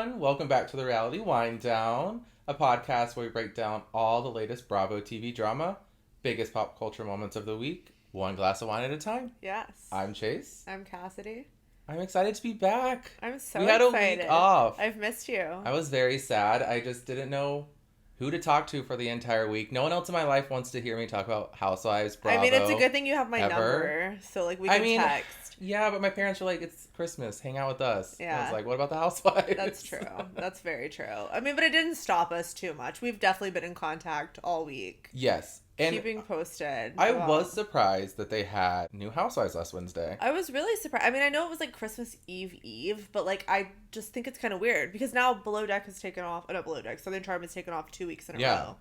everyone. Welcome back to the Reality Wind Down, a podcast where we break down all the latest Bravo TV drama, biggest pop culture moments of the week, one glass of wine at a time. Yes. I'm Chase. I'm Cassidy. I'm excited to be back. I'm so excited. We had a week off. I've missed you. I was very sad. I just didn't know who to talk to for the entire week. No one else in my life wants to hear me talk about Housewives, Bravo. I mean, it's a good thing you have my number, so like we can text. Yeah, but my parents were like, it's Christmas, hang out with us. Yeah. I was like, what about the Housewives? That's true. That's very true. I mean, but it didn't stop us too much. We've definitely been in contact all week. Yes. And keeping posted. I was surprised that they had new Housewives last Wednesday. I was really surprised. I mean, I know it was like Christmas Eve, but like I just think it's kind of weird because now Below Deck has taken off. Not Below Deck. Southern Charm has taken off 2 weeks in a row.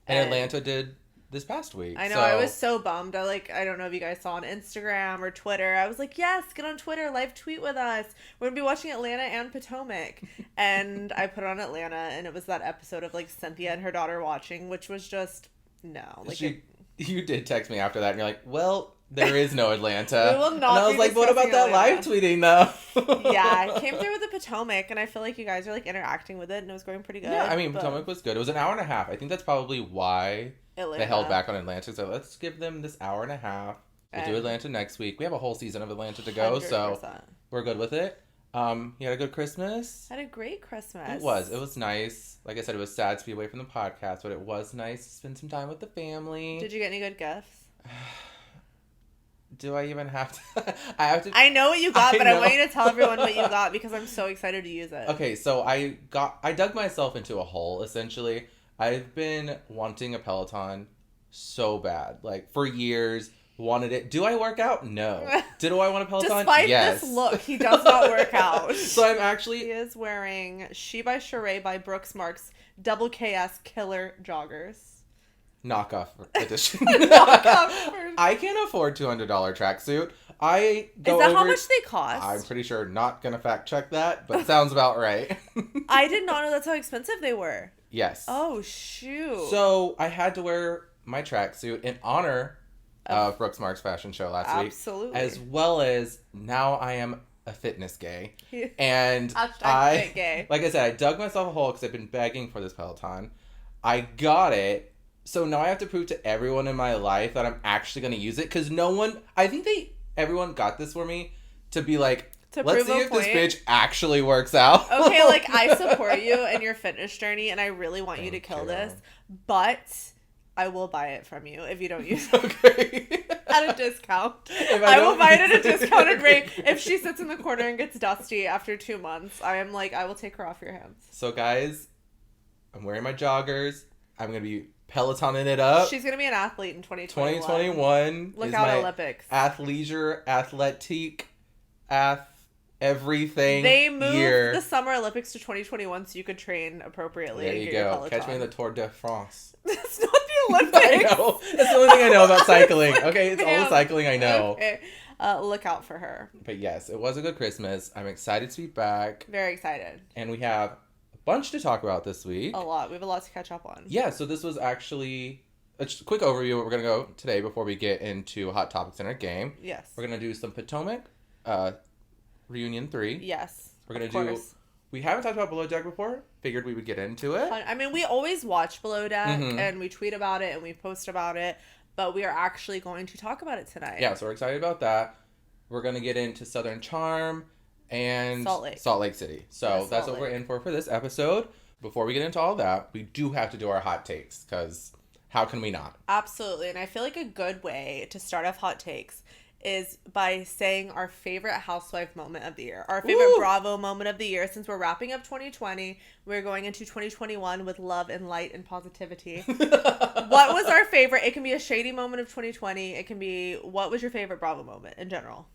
And Atlanta did this past week. I know. I was so bummed. I don't know if you guys saw on Instagram or Twitter. I was like, yes, get on Twitter, live tweet with us. We're going to be watching Atlanta and Potomac. And I put on Atlanta, and it was that episode of like Cynthia and her daughter watching, which was just, no. Like you did text me after that, and you're like, well, there is no Atlanta. We will not. And I was like, what about that live tweeting though? Yeah, it came through with the Potomac, and I feel like you guys are like interacting with it, and it was going pretty good. Yeah, I mean, Potomac was good. It was an hour and a half. I think that's probably why they held back on Atlanta. So let's give them this hour and a half. We'll do Atlanta next week. We have a whole season of Atlanta to go, 100%. So we're good with it. You had a good Christmas? I had a great Christmas. It was nice. Like I said, it was sad to be away from the podcast, but it was nice to spend some time with the family. Did you get any good gifts? Do I even have to? I know what you got, but I want you to tell everyone what you got because I'm so excited to use it. Okay, so I dug myself into a hole, essentially. I've been wanting a Peloton so bad. Like, for years, wanted it. Do I work out? No. Do I want a Peloton? Despite yes. this look, he does not work out. So I'm actually... He is wearing She by Sheree by Brooks Marks Double KS Killer Joggers. Knockoff edition. Knockoff. I can't afford $200 tracksuit. Is that how much they cost? I'm pretty sure, not gonna fact check that, but sounds about right. I did not know that's how expensive they were. Yes. Oh, shoot. So I had to wear my tracksuit in honor of Brooks Marks fashion show last week. Absolutely. As well as now I am a fitness gay. And fit gay. Like I said, I dug myself a hole because I've been begging for this Peloton. I got it. So now I have to prove to everyone in my life that I'm actually going to use it. Because everyone got this for me to be like, let's see if this bitch actually works out. Okay, like, I support you in your fitness journey, and I really want you to kill this. But I will buy it from you if you don't use it. Okay. At a discount. I will buy it at a discounted rate. If she sits in the corner and gets dusty after 2 months, I will take her off your hands. So, guys, I'm wearing my joggers. I'm going to be Pelotoning it up. She's going to be an athlete in 2021. 2021. Look out, Olympics. Athleisure, athletic, everything. They moved the Summer Olympics to 2021 so you could train appropriately. There you go. Catch me in the Tour de France. That's not the Olympics. I know. That's the only thing I know about cycling. Okay, it's all the cycling I know. Okay. Look out for her. But yes, it was a good Christmas. I'm excited to be back. Very excited. And we have bunch to talk about this week. A lot. We have a lot to catch up on. Yeah, so this was actually a quick overview of what we're going to go today before we get into Hot Topics in our game. Yes. We're going to do some Potomac, Reunion 3. Yes. We're going to do... We haven't talked about Below Deck before. Figured we would get into it. I mean, we always watch Below Deck, and we tweet about it, and we post about it, but we are actually going to talk about it tonight. Yeah, so we're excited about that. We're going to get into Southern Charm and Salt Lake City. So that's what we're in for this episode. Before we get into all that, we do have to do our hot takes, because how can we not? Absolutely. And I feel like a good way to start off hot takes is by saying our favorite housewife moment of the year. Our favorite Bravo moment of the year. Since we're wrapping up 2020, we're going into 2021 with love and light and positivity. What was our favorite? It can be a shady moment of 2020. It can be, what was your favorite Bravo moment in general?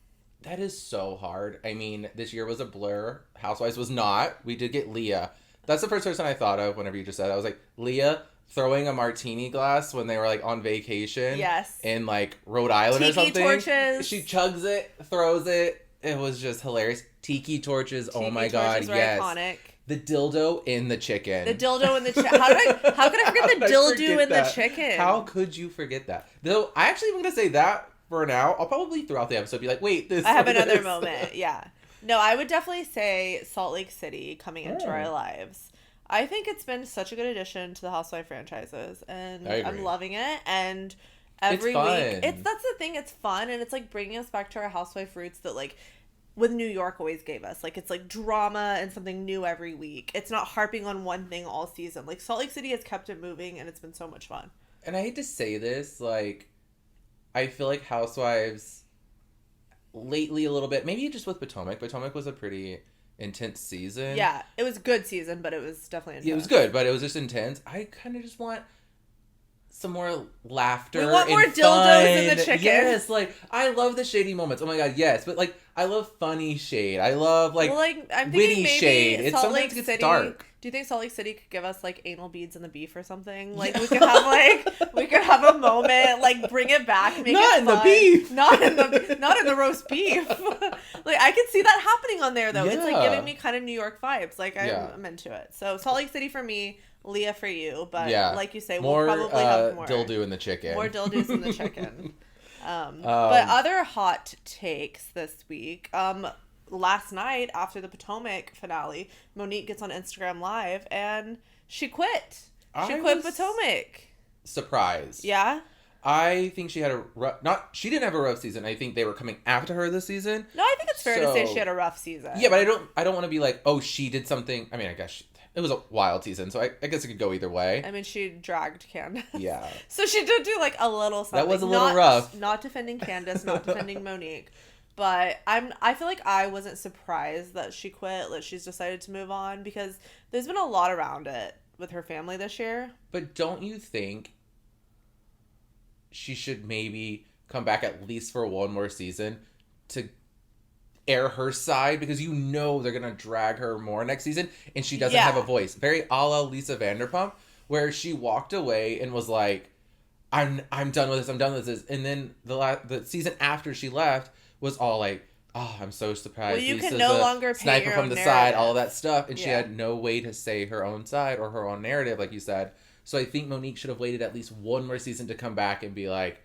That is so hard. I mean, this year was a blur. Housewives was not. We did get Leah. That's the first person I thought of whenever you just said that. I was like, Leah throwing a martini glass when they were like on vacation. Yes. In like Rhode Island Tiki or something. Torches. She chugs it, throws it. It was just hilarious. Tiki torches. Oh my God. Tiki torches were iconic. The dildo in the chicken. The dildo in the chicken. How could I forget the dildo in the chicken? How could you forget that? Though I actually am going to say that for now. I'll probably throughout the episode be like, wait, this. I have another moment. Yeah. No, I would definitely say Salt Lake City coming into our lives. I think it's been such a good addition to the Housewife franchises, and I'm loving it. And every week, that's the thing. It's fun, and it's like bringing us back to our Housewife roots that like with New York always gave us. Like it's like drama and something new every week. It's not harping on one thing all season. Like Salt Lake City has kept it moving, and it's been so much fun. And I hate to say this, like I feel like Housewives lately a little bit, maybe just with Potomac. Potomac was a pretty intense season. Yeah, it was a good season, but it was definitely intense. Yeah, it was good, but it was just intense. I kind of just want some more laughter. We want more dildos fun. in the chicken. Yes, like I love the shady moments. Oh my god, yes, but like I love funny shade. I love like, I'm witty shade. It sometimes gets dark. Do you think Salt Lake City could give us like anal beads in the beef or something? Like we could have a moment, like bring it back, make not it in fun. the beef, not in the roast beef. Like I could see that happening on there though. Yeah. It's like giving me kind of New York vibes. Like I'm into it. So Salt Lake City for me, Leah for you. But like you say, we'll probably have more dildo in the chicken. More dildos in the chicken. But other hot takes this week. Last night after the Potomac finale, Monique gets on Instagram Live and she quit. She quit Potomac. Surprised. Yeah. I think she had a rough... She didn't have a rough season. I think they were coming after her this season. No, I think it's fair to say she had a rough season. Yeah, but I don't want to be like, oh, she did something... I mean, I guess it was a wild season, so I guess it could go either way. I mean, she dragged Candace. Yeah. So she did do like a little something. That was a little rough. Not defending Candace, not defending Monique. But I feel like I wasn't surprised that she quit, that she's decided to move on, because there's been a lot around it with her family this year. But don't you think she should maybe come back at least for one more season to air her side? Because you know they're going to drag her more next season, and she doesn't have a voice. Very a la Lisa Vanderpump, where she walked away and was like, I'm done with this, I'm done with this. And then the season after she left was all like, oh, I'm so surprised. Well, you Lisa's can no longer paint sniper your from own the narrative. side, all of that stuff, and she had no way to say her own side or her own narrative, like you said. So I think Monique should have waited at least one more season to come back and be like,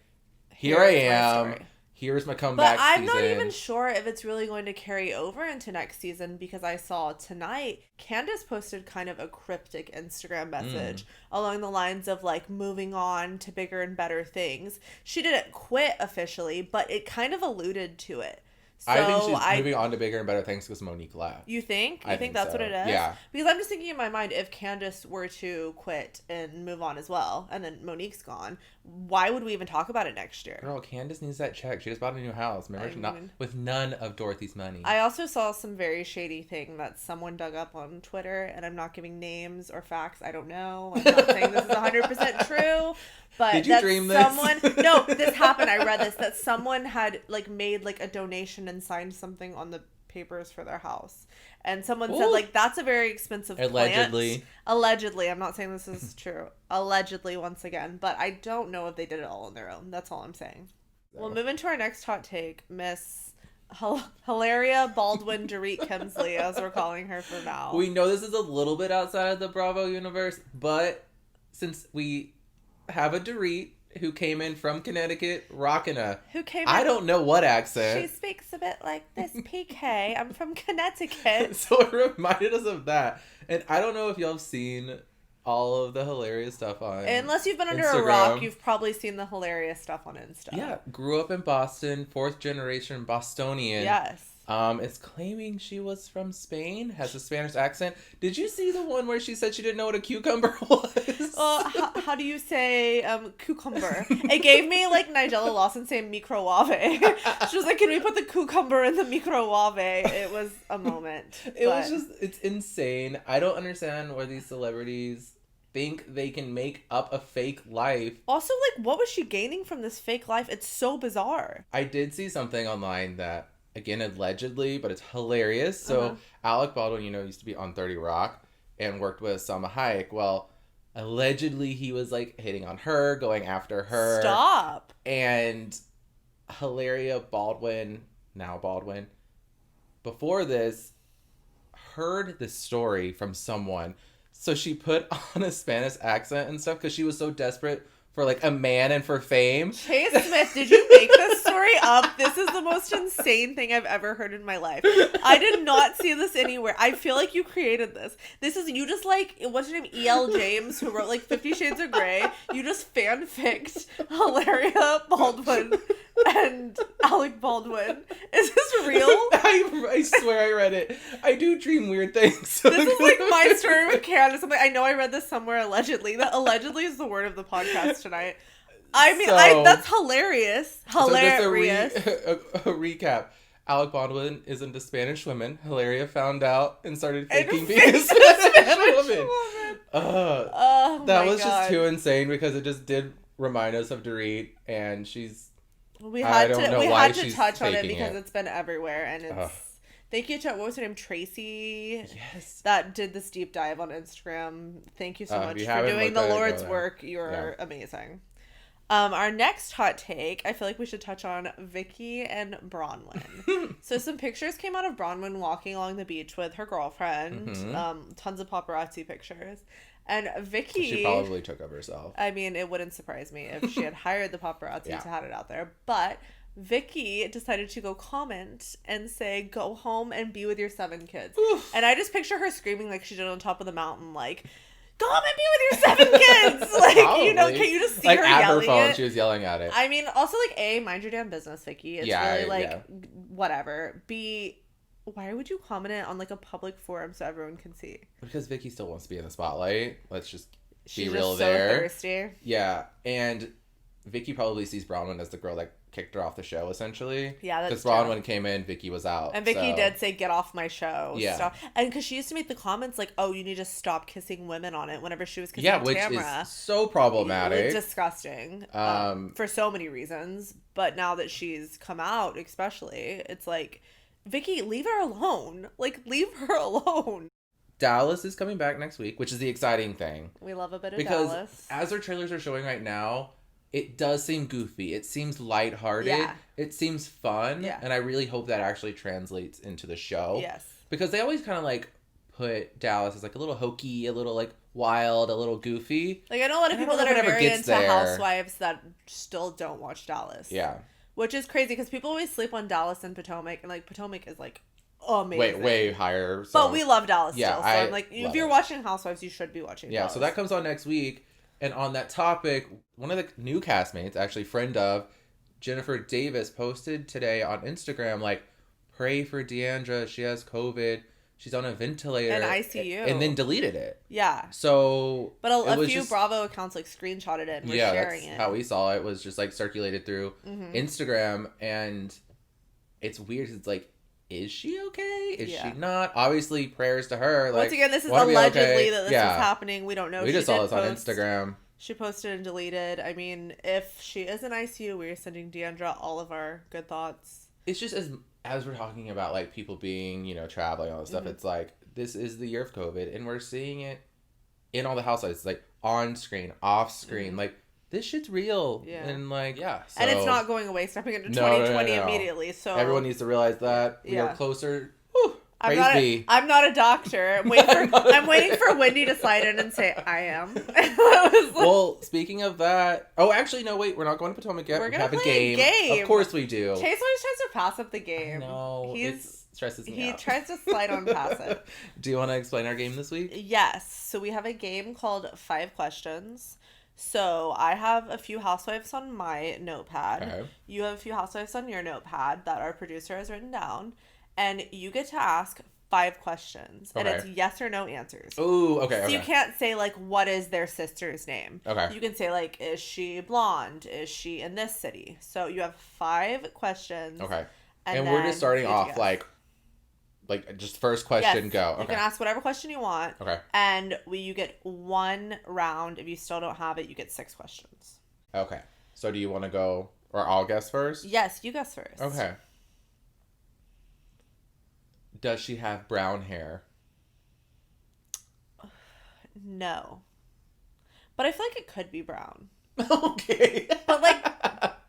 here I am. Here's my comeback But I'm season. not even sure if it's really going to carry over into next season, because I saw tonight Candace posted kind of a cryptic Instagram message along the lines of like moving on to bigger and better things. She didn't quit officially, but it kind of alluded to it. So I think she's moving on to bigger and better things because Monique left. You think? You think that's so. What it is? Yeah. Because I'm just thinking in my mind, if Candace were to quit and move on as well, and then Monique's gone, why would we even talk about it next year? Girl, Candace needs that check. She just bought a new house. Remember? With none of Dorothy's money. I also saw some very shady thing that someone dug up on Twitter, and I'm not giving names or facts. I don't know. I'm not saying this is 100% true. But did you dream this? No, this happened. I read this, that someone had like made like a donation and signed something on the papers for their house. And someone said like, that's a very expensive plant. Allegedly. I'm not saying this is true. Allegedly, once again. But I don't know if they did it all on their own. That's all I'm saying. We'll move into our next hot take. Miss Hilaria Baldwin Dorit Kemsley, as we're calling her for now. We know this is a little bit outside of the Bravo universe, but since we have a Dorit who came in from Connecticut rocking I don't know what accent. She speaks a bit like this. PK, I'm from Connecticut. So it reminded us of that. And I don't know if y'all have seen all of the hilarious stuff on Unless you've been under Instagram. a rock, you've probably seen the hilarious stuff on Insta. Yeah, grew up in Boston, 4th generation Bostonian. Yes. Is claiming she was from Spain, has a Spanish accent. Did you see the one where she said she didn't know what a cucumber was? How do you say cucumber? It gave me like Nigella Lawson saying microwave. She was like, can we put the cucumber in the microwave? It was a moment. It's insane. I don't understand where these celebrities think they can make up a fake life. Also, like, what was she gaining from this fake life? It's so bizarre. I did see something online that, again, allegedly, but it's hilarious. So Alec Baldwin, used to be on 30 Rock and worked with Salma Hayek. Well, allegedly he was like hitting on her, going after her. Stop. And Hilaria Baldwin, now Baldwin, before this, heard this story from someone. So she put on a Spanish accent and stuff because she was so desperate for like a man and for fame. Chase Smith, did you make this story up? This is the most insane thing I've ever heard in my life. I did not see this anywhere. I feel like you created this. This is, you just like, what's your name? E.L. James, who wrote like 50 Shades of Grey. You just fanficked Hilaria Baldwin and Alec Baldwin. Is this real? I swear I read it. I do dream weird things. This is like my story with Candace. I know I read this somewhere allegedly. That allegedly is the word of the podcast tonight. I mean, that's hilarious. Hilarious. So a recap. Alec Baldwin is into Spanish women. Hilaria found out and started faking being a Spanish woman. Oh that was just too insane because it just did remind us of Dorit, and we had to touch on it faking because it's been everywhere, and it's. Thank you to, what was her name? Tracy. Yes. That did this deep dive on Instagram. Thank you so much for haven't doing looked the at it, Lord's go work. You're amazing. Our next hot take, I feel like we should touch on Vicky and Bronwyn. So some pictures came out of Bronwyn walking along the beach with her girlfriend. Tons of paparazzi pictures. And Vicky... She probably took of herself. I mean, it wouldn't surprise me if she had hired the paparazzi to have it out there. But Vicky decided to go comment and say, go home and be with your 7 kids. Oof. And I just picture her screaming like she did on top of the mountain, like... Go home and be with your 7 kids. Like, probably. You know, can you just see her at yelling her phone, it? she was yelling at it. I mean, also, like, A, mind your damn business, Vicky. It's really, like, whatever. B, why would you comment it on, like, a public forum so everyone can see? Because Vicky still wants to be in the spotlight. Let's just be She's real just there. So thirsty. Yeah, and Vicky probably sees Bronwyn as the girl that kicked her off the show, essentially. Yeah, that's true. Because Bronwyn came in, Vicky was out. And Vicky did say, get off my show. Yeah. Stop. And because she used to make the comments like, oh, you need to stop kissing women on it whenever she was kissing Tamara. Yeah, which is so problematic. Disgusting. For so many reasons. But now that she's come out, especially, it's like, Vicky, leave her alone. Like, leave her alone. Dallas is coming back next week, which is the exciting thing. We love a bit of Dallas. Because as their trailers are showing right now, it does seem goofy. It seems lighthearted. Yeah. It seems fun. Yeah. And I really hope that actually translates into the show. Yes. Because they always kind of like put Dallas as like a little hokey, a little like wild, a little goofy. Like I know a lot of people that are very into Housewives that still don't watch Dallas. Yeah. Which is crazy because people always sleep on Dallas and Potomac, and like Potomac is like amazing. Way higher. So. But we love Dallas still. So I'm like, if you're watching Housewives, you should be watching Dallas. So that comes on next week. And on that topic, one of the new castmates, actually friend of, Jennifer Davis, posted today on Instagram, like, pray for Deandra. She has COVID. She's on a ventilator. And ICU. And then deleted it. Yeah. So but a few Bravo accounts, like, screenshotted it and were sharing it. Yeah, that's how we saw it. Was just, like, circulated through Instagram. And it's weird. It's like, is she okay? Is she not? Obviously, prayers to her. Like, once again, this is allegedly that this is happening. We don't know. We just saw this on Instagram. She posted and deleted. I mean, if she is in ICU, we're sending Deandra all of our good thoughts. It's just as we're talking about like people being, you know, traveling, all this stuff. It's like this is the year of COVID, and we're seeing it in all the housewives. It's like on screen, off screen, like. This shit's real. Yeah. And like, so, and it's not going away, stepping into 2020 immediately. So everyone needs to realize that we are closer. Whew, I'm not a doctor. I'm waiting for Wendy to slide in and say, I am. Well, speaking of that. Oh, actually, no, wait. We're not going to Potomac yet. We're going to have a game. Of course we do. Chase always tries to pass up the game. No, it stresses me out. He tries to slide on past it. Do you want to explain our game this week? Yes. So we have a game called 5 Questions. So I have a few housewives on my notepad. Okay. You have a few housewives on your notepad that our producer has written down. And you get to ask 5 questions. Okay. And it's yes or no answers. Ooh, okay. So you can't say, like, what is their sister's name? Okay. You can say, like, is she blonde? Is she in this city? So you have 5 questions. Okay. And we're just starting off, like just first question, go. Okay. You can ask whatever question you want. Okay. And you get 1 round. If you still don't have it, you get 6 questions. Okay. So do you want to go, or I'll guess first? Yes, you guess first. Okay. Does she have brown hair? No. But I feel like it could be brown. Okay. But like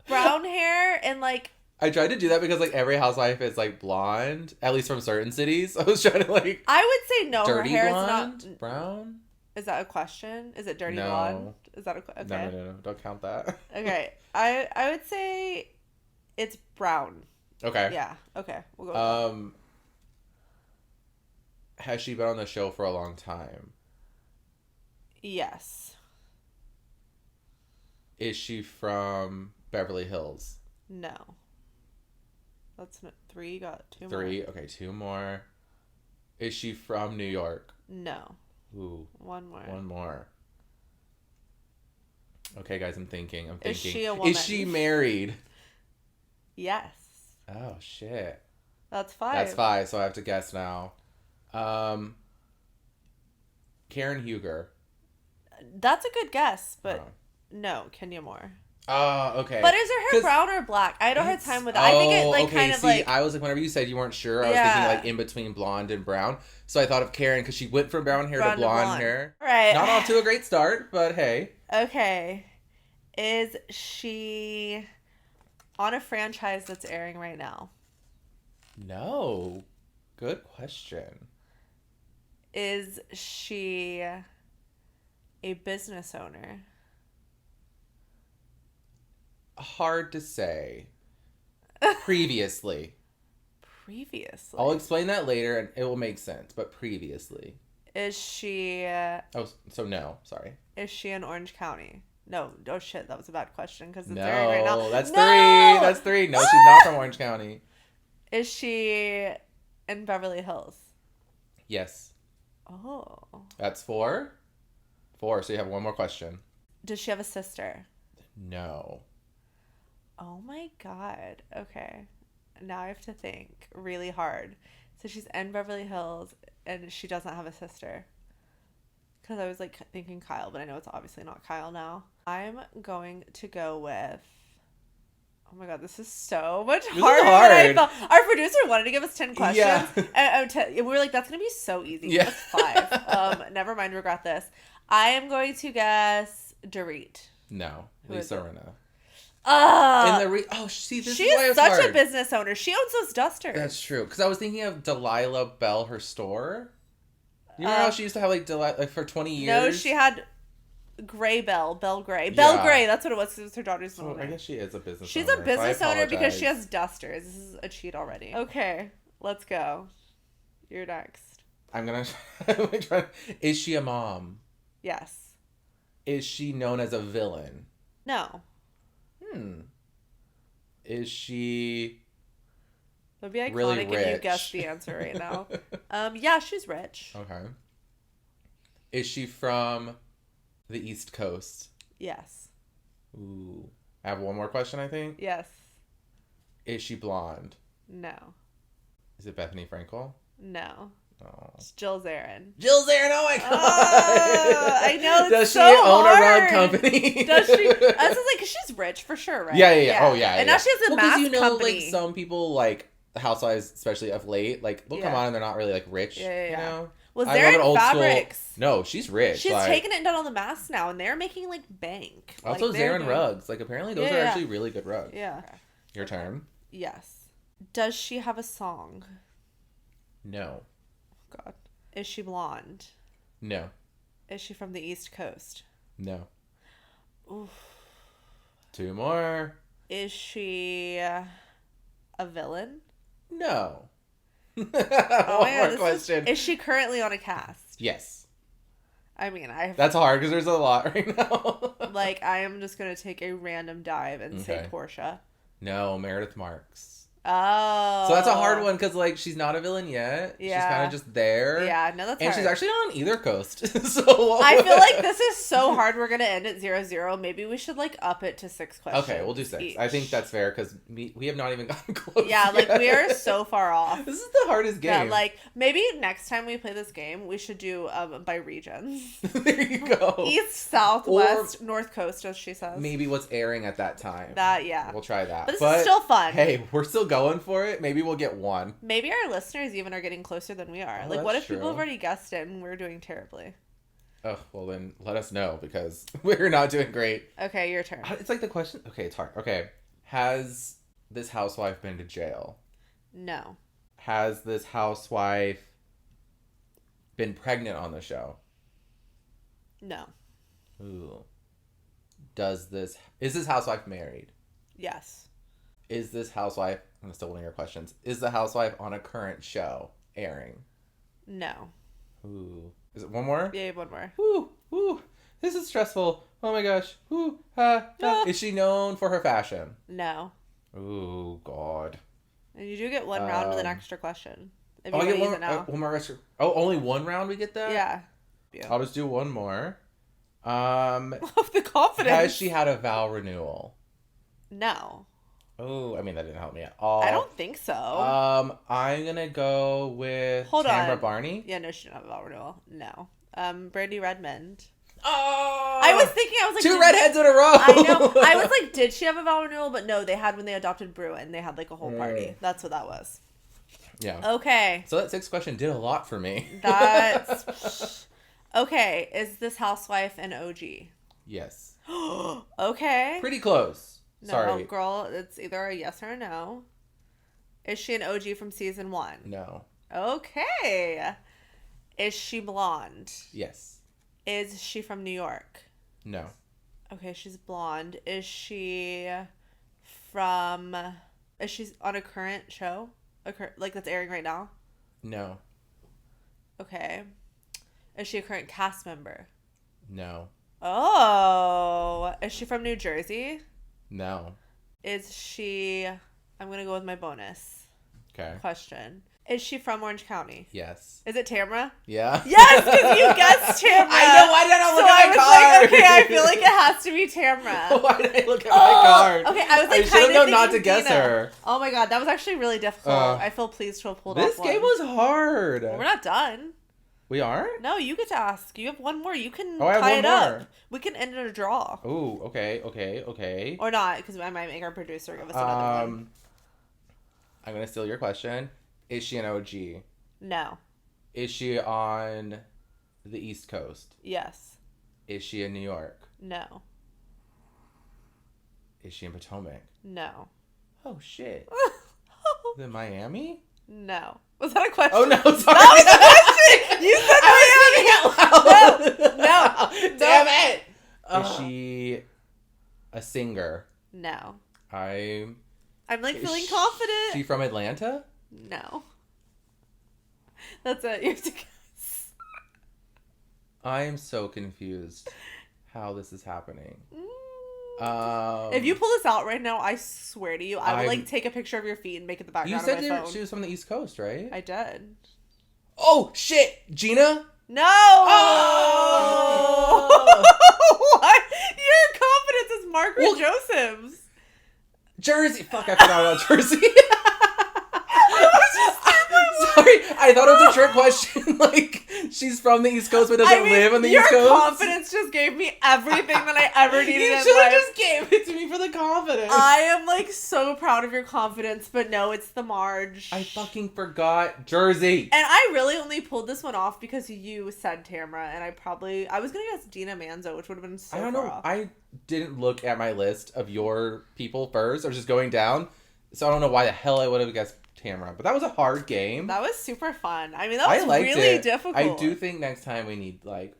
brown hair and like I tried to do that because like every housewife is like blonde, at least from certain cities. I was trying to like I would say no, dirty her hair blonde, is not brown. Is that a question? Is it Dirty No. Blonde? Is that okay? No. Don't count that. Okay. I would say it's brown. Okay. Yeah. Okay. We'll go with that. Has she been on the show for a long time? Yes. Is she from Beverly Hills? No. That's 3. Got 2 more. 3. Okay, 2 more. Is she from New York? No. Ooh. 1 more. 1 more. Okay, guys, I'm thinking. Is she a woman? Is she married? Yes. Oh, shit. That's 5. That's 5, so I have to guess now. Karen Huger. That's a good guess, but Oh. no, Kenya Moore. Oh, okay. But is her hair brown or black? I had a hard time with that. I think it like okay, kind of see, like I was like, whenever you said you weren't sure, I was thinking like in between blonde and brown. So I thought of Karen because she went from brown hair to blonde hair. Right. Not off to a great start, but hey. Okay. Is she on a franchise that's airing right now? No. Good question. Is she a business owner? Hard to say. Previously. Previously. I'll explain that later and it will make sense, but previously. Is she... Oh, so no. Sorry. Is she in Orange County? No. Oh, shit. That was a bad question because it's No, airing right now. that's No! 3. That's 3. No, she's not from Orange County. Is she in Beverly Hills? Yes. Oh. That's 4. 4, so you have 1 more question. Does she have a sister? No. Oh my god. Okay. Now I have to think really hard. So she's in Beverly Hills and she doesn't have a sister. Because I was like thinking Kyle, but I know it's obviously not Kyle now. I'm going to go with... Oh my god, this is so much harder than I thought. Our producer wanted to give us 10 questions. Yeah. And we were like, that's going to be so easy. Yeah. That's 5. Never mind, regret this. I am going to guess Dorit. No. Lisa Rinna. See, this she is why is it's such hard. a business owner. She owns those dusters. That's true. Because I was thinking of Delilah Bell, her store. You remember how she used to have like Delilah like for 20 years? No, she had Bell Gray. Yeah. Bell Gray, that's what it was. It was her daughter's So name. I guess she is a business She's owner. a business so I owner because apologize. she has dusters. This is a cheat already. Okay, let's go. You're next. I'm gonna try. Is she a mom? Yes. Is she known as a villain? No. Is she It would be iconic really if you rich? guessed the answer right now. Yeah, she's rich. Okay. Is she from the East Coast? Yes. Ooh. I have 1 more question, I think. Yes. Is she blonde? No. Is it Bethany Frankel? No. Oh. It's Jill Zarin. Jill Zarin, oh my god! I know, it's Does she so own hard. a rug company? Does she? I was like, because she's rich for sure, right? Yeah. Oh, yeah. And now she has a mask you know, company. like, some people, like, Housewives, especially of late, like, they'll come on and they're not really, like, rich, you know? Well, I love an Zarin old Fabrics. School... No, she's rich. She's like... taken it and done all the masks now, and they're making, like, bank. Also, like, Zarin rugs. Like, apparently those are actually really good rugs. Yeah. Your turn. Yes. Does she have a song? No. God. Is she blonde? No. Is she from the East Coast? No. Oof. 2 more. Is she a villain? No. Oh One more question. Is she currently on a cast? Yes. I mean, That's hard because there's a lot right now. like, I am just going to take a random dive and say Portia. No, Meredith Marks. Oh. So that's a hard one because, like, she's not a villain yet. Yeah. She's kind of just there. Yeah, no, that's And hard. she's actually not on either coast. So I feel like this is so hard. We're going to end at 0-0. Maybe we should, like, up it to 6 questions. Okay, we'll do 6. each. I think that's fair because we have not even gotten close. Yeah, like, yet. we are so far off. This is the hardest game. Yeah, like, maybe next time we play this game, we should do by regions. There you go. East, South, West, North Coast, as she says. Maybe what's airing at that time. Yeah. We'll try that. But this is still fun. Hey, we're still going for it. Maybe we'll get 1. Maybe our listeners even are getting closer than we are. Oh, like, what if that's true. people have already guessed it and we're doing terribly? Oh, well then let us know because we're not doing great. Okay, your turn. It's like the question. Okay, it's hard. Okay. Has this housewife been to jail? No. Has this housewife been pregnant on the show? No. Ooh. Is this housewife married? Yes. Is this housewife, I'm still one of your questions, is the housewife on a current show airing? No. Ooh. Is it one more? Yeah, one more. Ooh. This is stressful. Oh my gosh. Ooh. Ha. Is she known for her fashion? No. Ooh, God. And you do get one round with an extra question. If you I want get to use it now. one more extra. Oh, only one round we get that? Yeah. I'll just do one more. Love the confidence. Has she had a vow renewal? No. Oh, I mean, that didn't help me at all. I don't think so. I'm gonna go with Hold Tamra on. Barney. Yeah, no, she didn't have a vow renewal. No. Brandy Redmond. Oh! I was like... Two redheads in a row! I know. I was like, did she have a vow renewal? But no, they had when they adopted Bruin. They had like a whole party. That's what that was. Yeah. Okay. So that 6th question did a lot for me. That's... Okay. Is this housewife an OG? Yes. Okay. Pretty close. No, Sorry. girl, it's either a yes or a no. Is she an OG from season 1? No. Okay. Is she blonde? Yes. Is she from New York? No. Okay, she's blonde. Is she on a current show? Like that's airing right now? No. Okay. Is she a current cast member? No. Oh. Is she from New Jersey? No. Is she... I'm going to go with my bonus Okay. question. Is she from Orange County? Yes. Is it Tamra? Yeah. Yes, because you guessed Tamra. I know. Why did I not look at my card? Like, okay, I feel like it has to be Tamra. Why did I look at my card? Okay, I was like, I should have known not to guess Dina. her. Oh my god, that was actually really difficult. I feel pleased to have pulled off This game was hard. We're not done. We aren't? No, you get to ask. You have one more. You can I have tie one it more. up. We can end in a draw. Ooh, okay. Or not, because I might make our producer give us another one. I'm going to steal your question. Is she an OG? No. Is she on the East Coast? Yes. Is she in New York? No. Is she in Potomac? No. Oh, shit. Is it Miami? No. Was that a question? Oh, no, sorry. That was a question! You said Miami! No. Damn it! Is she a singer? No. I'm like feeling confident. She from Atlanta? No. That's it. You have to guess. I am so confused how this is happening. If you pull this out right now, I swear to you, I will like take a picture of your feet and make it the background of my phone. You said she was from the East Coast, right? I did. Oh, shit! Gina? No! Oh! What? Your confidence is Margaret Josephs. Jersey. Fuck, I forgot about Jersey. Sorry, I thought it was a trick question. Like, she's from the East Coast but doesn't live on the East Coast. Your confidence just gave me everything that I ever needed in life. You should have just gave it to me for the confidence. I am, like, so proud of your confidence, but no, it's the Marge. I fucking forgot Jersey. And I really only pulled this one off because you said Tamra, and I was going to guess Dina Manzo, which would have been so I don't know. off. I didn't look at my list of your people first. I was just going down. So I don't know why the hell I would have guessed Tamra. But that was a hard game. That was super fun. I mean, that was really difficult. I do think next time we need, like...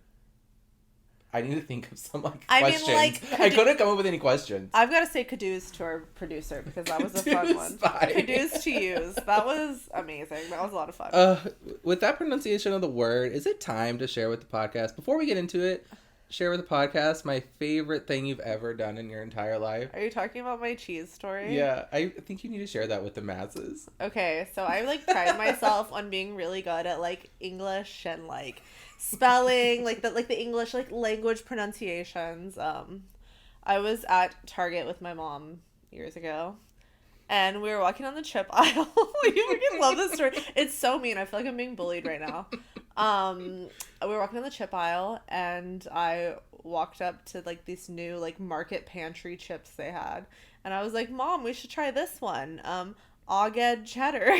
I need to think of some, like, questions. Mean, like, I couldn't come up with any questions. I've got to say Caduce to our producer because that was a fun one. Caduce to use. That was amazing. That was a lot of fun. With that pronunciation of the word, is it time to share with the podcast? Before we get into it, share with the podcast my favorite thing you've ever done in your entire life. Are you talking about my cheese story? Yeah, I think you need to share that with the masses. Okay, so I, like, pride myself on being really good at, like, English and, like, spelling, like the English, like, language pronunciations. I was at Target with my mom years ago, and we were walking on the chip aisle. You freaking love this story. It's so mean. I feel like I'm being bullied right now. We were walking on the chip aisle, and I walked up to, like, these new, like, market pantry chips they had, and I was like, Mom, we should try this one. Auged cheddar.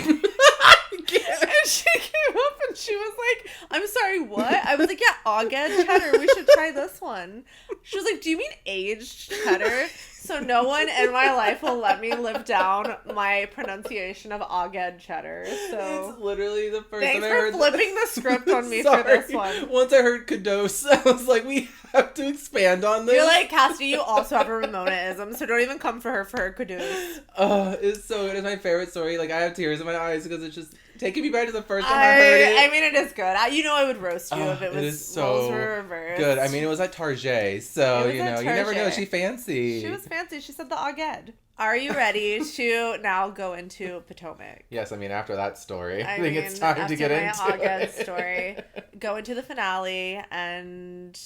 And she came up She was like, I'm sorry, what? I was like, yeah, August cheddar. We should try this one. She was like, do you mean aged cheddar? So no one in my life will let me live down my pronunciation of August cheddar. So it's literally the first thanks time I heard for flipping the script on me Sorry. for this one. Once I heard Kados, I was like, we have to expand on this. You're like, Cassidy, you also have a Ramona-ism, so don't even come for her caduce. It's so good. It's my favorite story. Like, I have tears in my eyes because it's just taking me back to the first time I heard it. I mean, it is good. I would roast you if it was is so roles were reversed. good. I mean, it was at Target, so, you never know. She fancy. She was fancy. She said the Aged. Are you ready to now go into Potomac? Yes, I mean, after that story, I think it's time to get into Aged story. Go into the finale and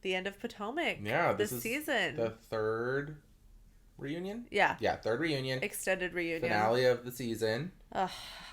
the end of Potomac. Yeah, this season. The third reunion? Yeah. Yeah, third reunion. Extended reunion. Finale of the season.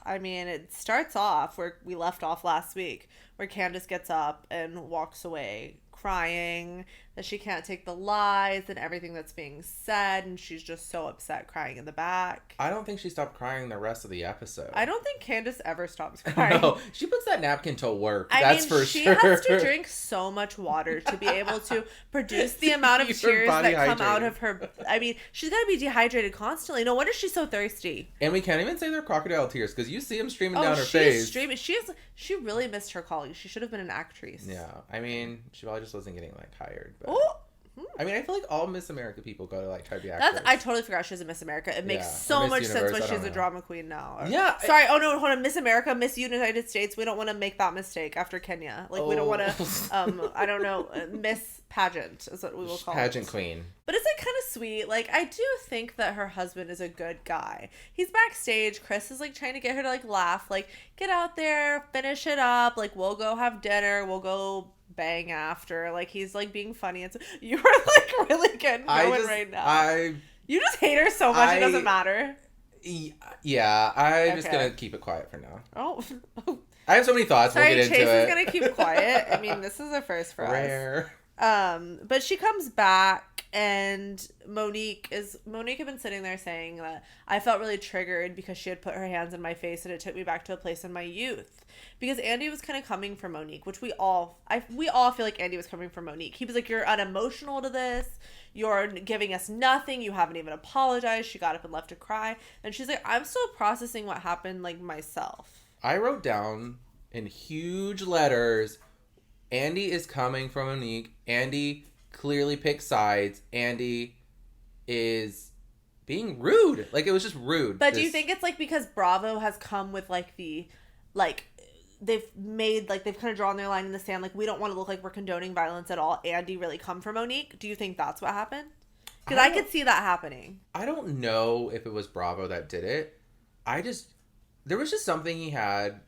I mean, it starts off where we left off last week, where Candace gets up and walks away crying that she can't take the lies and everything that's being said, and she's just so upset, crying in the back. I don't think she stopped crying the rest of the episode. I don't think Candace ever stops crying. No, she puts that napkin to work. I That's mean, for she sure. has to drink so much water to be able to produce the amount of tears that come out of her. I mean, she's got to be dehydrated constantly. No wonder she's so thirsty. And we can't even say they're crocodile tears because you see them streaming down her face. Streaming. She really missed her calling. She should have been an actress. Yeah, I mean, she probably just wasn't getting like hired. But... Oh. I mean, I feel like all Miss America people go to like try to be actors. I totally forgot she was a Miss America. It makes so much sense why she's a drama queen now. Yeah. Sorry. Oh no, hold on. Miss America, Miss United States. We don't want to make that mistake after Kenya. Like we don't want to. I don't know. Miss Pageant is what we will call Pageant queen. But it's like kind of sweet. Like I do think that her husband is a good guy. He's backstage. Chris is like trying to get her to like laugh. Like get out there, finish it up. Like we'll go have dinner. We'll go bang after. Like he's like being funny and so you're like really getting going right now. You just hate her so much it doesn't matter. Yeah, I'm just gonna keep it quiet for now. Oh. I have so many thoughts. Sorry, we'll get Chase into it. is gonna keep quiet. I mean, this is a first for Rare. us. But she comes back and Monique had been sitting there saying that I felt really triggered because she had put her hands in my face and it took me back to a place in my youth. Because Andy was kind of coming for Monique, which we all feel like Andy was coming for Monique. He was like, you're unemotional to this. You're giving us nothing. You haven't even apologized. She got up and left to cry. And she's like, I'm still processing what happened like myself. I wrote down in huge letters, Andy is coming for Monique. Andy clearly picks sides. Andy is being rude. Like, it was just rude. But do you think it's like because Bravo has come with like the, like, they've kind of drawn their line in the sand, like we don't want to look like we're condoning violence at all. Andy really come for Monique. Do you think that's what happened? Because I could see that happening. I don't know if it was Bravo that did it. There was just something he had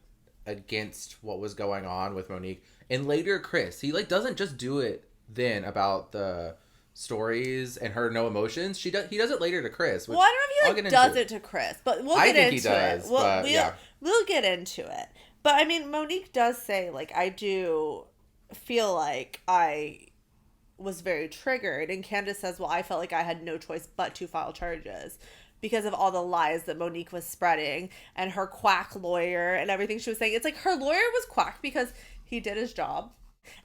against what was going on with Monique. And later Chris, he like doesn't just do it then about the stories and her no emotions. He does it later to Chris. Well, I don't know if he does it to Chris, but we'll get into it. I think he does. We'll get into it. But, I mean, Monique does say, like, I do feel like I was very triggered. And Candace says, well, I felt like I had no choice but to file charges because of all the lies that Monique was spreading and her quack lawyer and everything she was saying. It's like her lawyer was quack because he did his job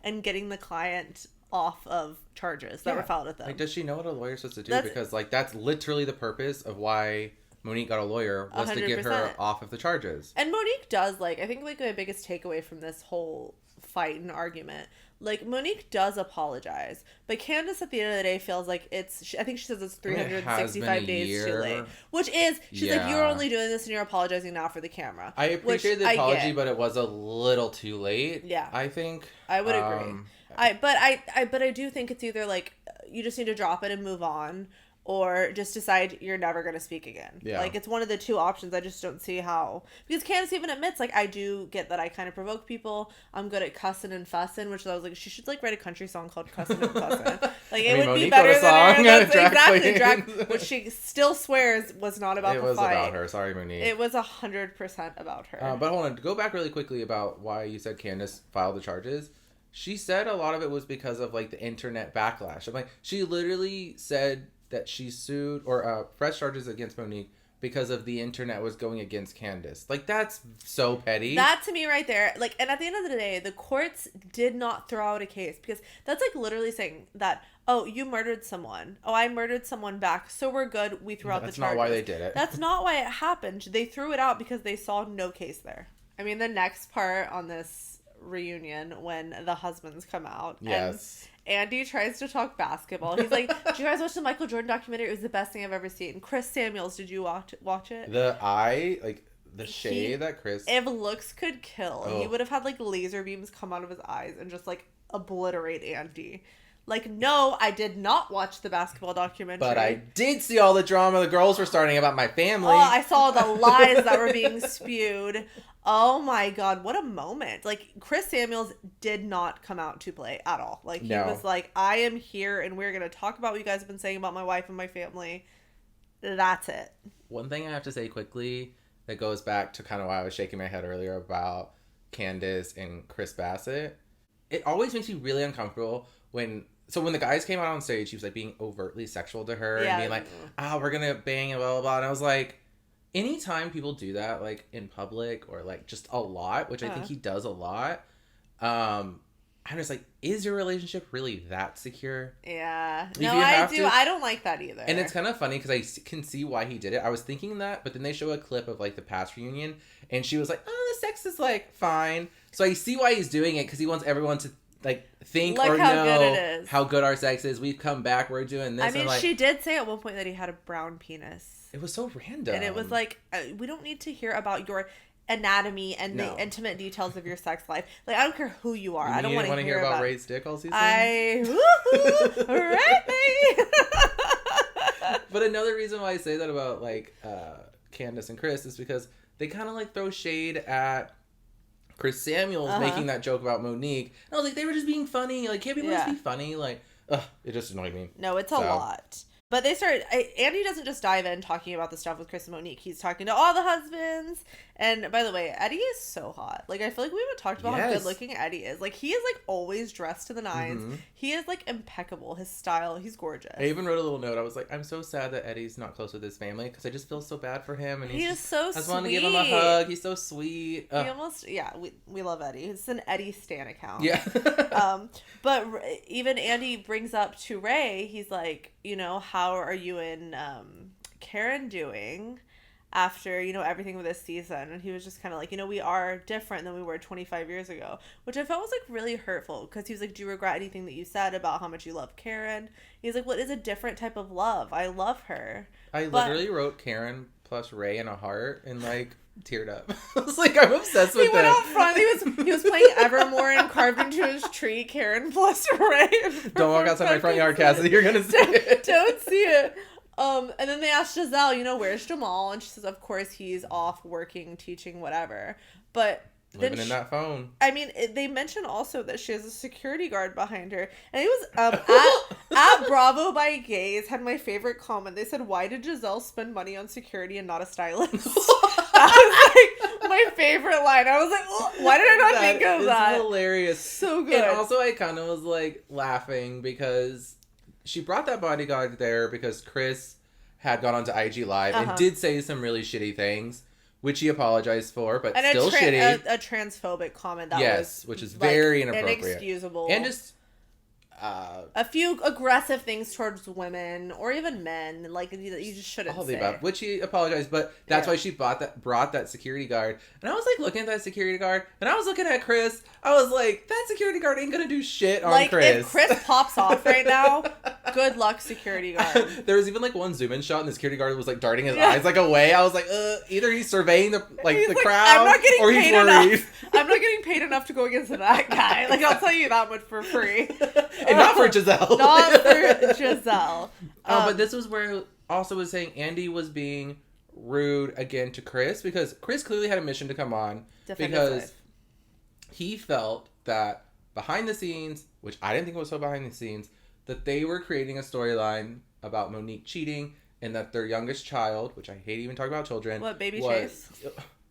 and getting the client off of charges that were filed at them. Like, does she know what a lawyer's supposed to do? Because, like, that's literally the purpose of why Monique got a lawyer was 100%. To get her off of the charges. And Monique does, like, I think, like, my biggest takeaway from this whole fight and argument, like, Monique does apologize. But Candace, at the end of the day, feels like I think she says it's 365 days too late. Which is, she's like, you're only doing this and you're apologizing now for the camera. I appreciate the apology, but it was a little too late. Yeah. I think. I would agree. But I do think it's either, like, you just need to drop it and move on, or just decide you're never going to speak again. Yeah. Like, it's one of the two options. I just don't see how. Because Candace even admits, like, I do get that I kind of provoke people. I'm good at cussing and fussing, which I was like, she should, like, write a country song called Cussing and Fussing. Like, it would be better than her. Exactly. Which she still swears was not about the fight. It was about her. Sorry, Monique. It was 100% about her. But hold on. Go back really quickly about why you said Candace filed the charges. She said a lot of it was because of, like, the internet backlash. I'm like, she literally said that she sued or pressed charges against Monique because of the internet was going against Candace. Like, that's so petty. That to me right there, like, and at the end of the day, the courts did not throw out a case because that's like literally saying that, oh, you murdered someone. Oh, I murdered someone back. So we're good. We threw out the charges. That's not why they did it. That's not why it happened. They threw it out because they saw no case there. I mean, the next part on this reunion when the husbands come out. Yes. And Andy tries to talk basketball. He's like, did you guys watch the Michael Jordan documentary? It was the best thing I've ever seen. Chris Samuels, did you watch it? The shade that Chris... If looks could kill, Oh. he would have had, like, laser beams come out of his eyes and just, like, obliterate Andy. Like, no, I did not watch the basketball documentary. But I did see all the drama the girls were starting about my family. Oh, I saw the lies that were being spewed. Oh my God, what a moment. Like, Chris Samuels did not come out to play at all. Like, he was like, I am here and we're going to talk about what you guys have been saying about my wife and my family. That's it. One thing I have to say quickly that goes back to kind of why I was shaking my head earlier about Candace and Chris Bassett. It always makes me really uncomfortable when the guys came out on stage, he was like being overtly sexual to her and being like, we're going to bang and blah, blah, blah. And I was like, anytime people do that, like, in public or, like, just a lot, which I think he does a lot, I'm just like, is your relationship really that secure? Yeah. No, I do. I don't like that either. And it's kind of funny because I can see why he did it. I was thinking that, but then they show a clip of, like, the past reunion, and she was like, oh, the sex is, like, fine. So I see why he's doing it, because he wants everyone to, like, think like or know how good our sex is. We've come back, we're doing this. I mean, she did say at one point that he had a brown penis. It was so random. And it was like, we don't need to hear about your anatomy and the intimate details of your sex life. Like, I don't care who you are. I don't want to hear about Ray's dick all season. But another reason why I say that about, like, Candace and Chris is because they kind of, like, throw shade at Chris Samuels making that joke about Monique. And I was like, they were just being funny. Like, can't people just be funny? Like, it just annoyed me. No, it's a lot. But they started, Andy doesn't just dive in talking about the stuff with Chris and Monique. He's talking to all the husbands. And by the way, Eddie is so hot. Like, I feel like we haven't talked about how good looking Eddie is. Like, he is, like, always dressed to the nines. Mm-hmm. He is, like, impeccable. His style, he's gorgeous. I even wrote a little note. I was like, I'm so sad that Eddie's not close with his family because I just feel so bad for him. And he is so sweet. I just want to give him a hug. He's so sweet. He almost, we love Eddie. It's an Eddie Stan account. Yeah. But even Andy brings up to Ray, he's like, you know, how are you and Karen doing after, you know, everything with this season? And he was just kind of like, you know, we are different than we were 25 years ago, which I felt was, like, really hurtful because he was like, do you regret anything that you said about how much you love Karen? He's like, what is a different type of love? I love her. I literally wrote Karen plus Ray in a heart and, like, teared up. I was like, I'm obsessed with him. He went out front. He was playing Evermore and carved into his tree, Karen plus Ray. Don't walk outside my front yard, Cassidy. You're going to see it. Don't see it. And then they asked Giselle, you know, where's Jamal? And she says, of course, he's off working, teaching, whatever. But living in that phone. I mean, they mentioned also that she has a security guard behind her. And it was at Bravo by Gays had my favorite comment. They said, why did Giselle spend money on security and not a stylist? That was, like, my favorite line. I was like, oh, why did I not think of that? It's hilarious. So good. And also, I kind of was, like, laughing because she brought that bodyguard there because Chris had gone onto IG Live and did say some really shitty things, which he apologized for, but and still shitty. A transphobic comment that was, which is very inappropriate. Inexcusable. And just a few aggressive things towards women or even men, like, you just shouldn't say. Above, which he apologized, but that's why she brought that security guard. And I was, like, looking at that security guard, and I was looking at Chris. I was like, that security guard ain't gonna do shit on Chris. Like, if Chris pops off right now, good luck, security guard. There was even, like, one zoom in shot, and the security guard was, like, darting his eyes, like, away. I was like, either he's surveying the crowd, or he's worried. I'm not getting paid enough to go against that guy. Like, I'll tell you that much for free. And not for Giselle. Not for Giselle. But this was where also was saying Andy was being rude again to Chris because Chris clearly had a mission to come on because he felt that behind the scenes, which I didn't think was so behind the scenes, that they were creating a storyline about Monique cheating and that their youngest child, which I hate even talking about children. What, baby Chase?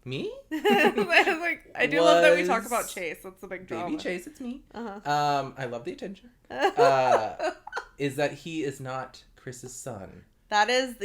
Me? I do love that we talk about Chase. That's a big drama. Baby Chase, it's me. I love the attention. Is that he is not Chris's son. That is,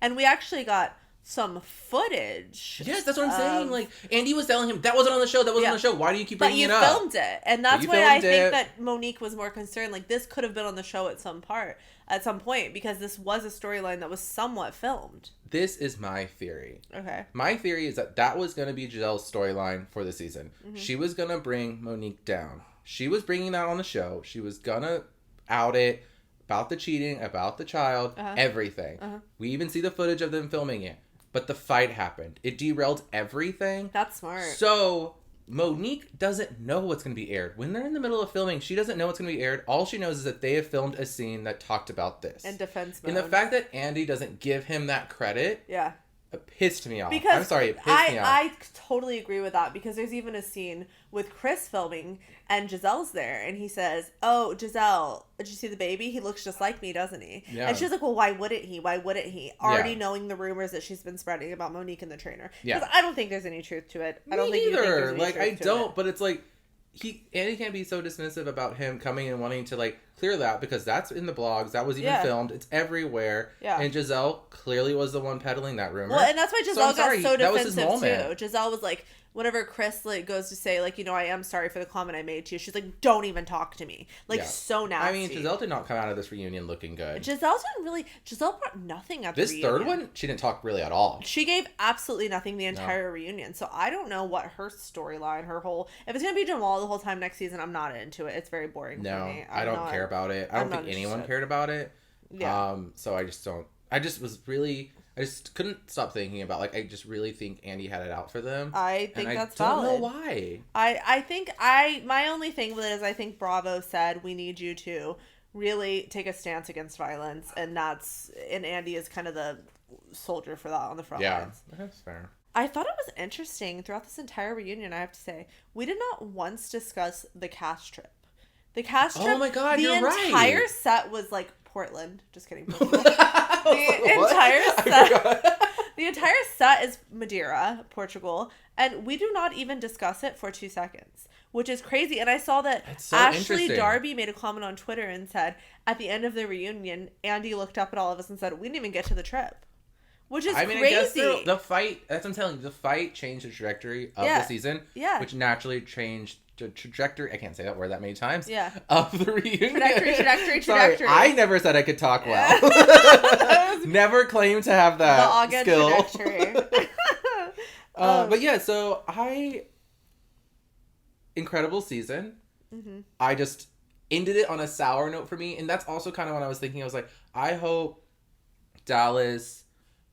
and we actually got some footage. Yes, that's what I'm saying. Like, Andy was telling him, that wasn't on the show, that wasn't on the show. Why do you keep bringing it up? But you filmed it. And that's why I think that Monique was more concerned. Like, this could have been on the show at some point, because this was a storyline that was somewhat filmed. This is my theory. Okay. My theory is that was going to be Giselle's storyline for the season. Mm-hmm. She was going to bring Monique down. She was bringing that on the show. She was going to out it about the cheating, about the child, everything. We even see the footage of them filming it. But the fight happened. It derailed everything. That's smart. So Monique doesn't know what's going to be aired. When they're in the middle of filming, she doesn't know what's going to be aired. All she knows is that they have filmed a scene that talked about this. And defense mode. And the fact that Andy doesn't give him that credit... Yeah. It pissed me off. Because I'm sorry, it pissed me off. I totally agree with that, because there's even a scene with Chris filming and Giselle's there and he says, "Oh, Giselle, did you see the baby? He looks just like me, doesn't he?" Yeah. And she's like, "Well, why wouldn't he? Why wouldn't he?" Already knowing the rumors that she's been spreading about Monique and the trainer. Because I don't think there's any truth to it. I don't think you think there's any truth to it. But it's like, Andy can't be so dismissive about him coming and wanting to, like, clear that, because that's in the blogs. That was even filmed. It's everywhere. Yeah. And Giselle clearly was the one peddling that rumor. Well, and that's why Giselle got so defensive, too. Giselle was like, whenever Chris, like, goes to say, like, I am sorry for the comment I made to you, she's like, don't even talk to me. Like, so nasty. I mean, Giselle did not come out of this reunion looking good. Giselle brought nothing at the reunion. This third one, she didn't talk really at all. She gave absolutely nothing the entire reunion. So I don't know what her storyline, if it's going to be Jamal the whole time next season, I'm not into it. It's very boring for me. I don't care about it. I don't think anyone cared about it. Yeah. So I just don't. I just couldn't stop thinking about, like, I just really think Andy had it out for them. I think that's valid. I don't know why. I think my only thing with it is I think Bravo said, we need you to really take a stance against violence, and Andy is kind of the soldier for that on the front lines. Yeah, that's fair. I thought it was interesting throughout this entire reunion, I have to say, we did not once discuss the cast trip. The cast trip. Oh my God, you're right. The entire set was like Portland. Just kidding. The entire set is Madeira, Portugal, and we do not even discuss it for 2 seconds, which is crazy. And I saw that Ashley Darby made a comment on Twitter and said, at the end of the reunion, Andy looked up at all of us and said, "We didn't even get to the trip." Which is crazy. I guess the fight, that's what I'm telling you, the fight changed the trajectory of the season, which naturally changed the trajectory, I can't say that word that many times, of the reunion. Trajectory. Sorry, I never said I could talk well. Never claimed to have that skill. But yeah, so incredible season. Mm-hmm. I just ended it on a sour note for me, and that's also kind of what I was thinking. I was like, I hope Dallas,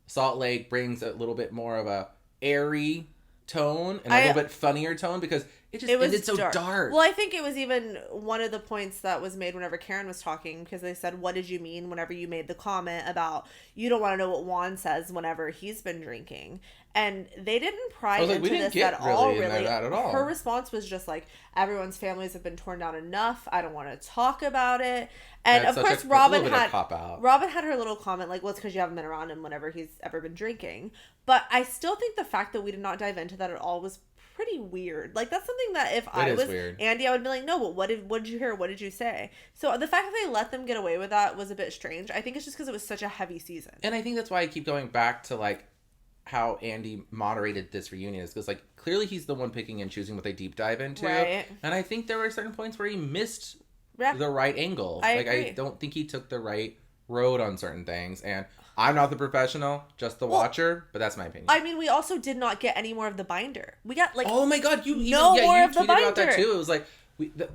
Salt Lake brings a little bit more of a airy tone and a little bit funnier tone, because it ended so dark. Well, I think it was even one of the points that was made whenever Karen was talking, because they said, "What did you mean whenever you made the comment about you don't want to know what Juan says whenever he's been drinking?" And they didn't pry into this at all, really. Her response was just like, everyone's families have been torn down enough. I don't want to talk about it. And of course, Robin had her little comment like, well, it's because you haven't been around him whenever he's ever been drinking. But I still think the fact that we did not dive into that at all was pretty weird. Like, that's something that if I was Andy, I would be like, no, but what did you hear? What did you say? So the fact that they let them get away with that was a bit strange. I think it's just because it was such a heavy season. And I think that's why I keep going back to, like, how Andy moderated this reunion, is because, like, clearly he's the one picking and choosing what they deep dive into. Right. And I think there were certain points where he missed the right angle. I agree. I don't think he took the right road on certain things. And I'm not the professional, just the watcher, but that's my opinion. I mean, we also did not get any more of the binder. We got, like, oh my God, you more of the binder. About that too. It was like the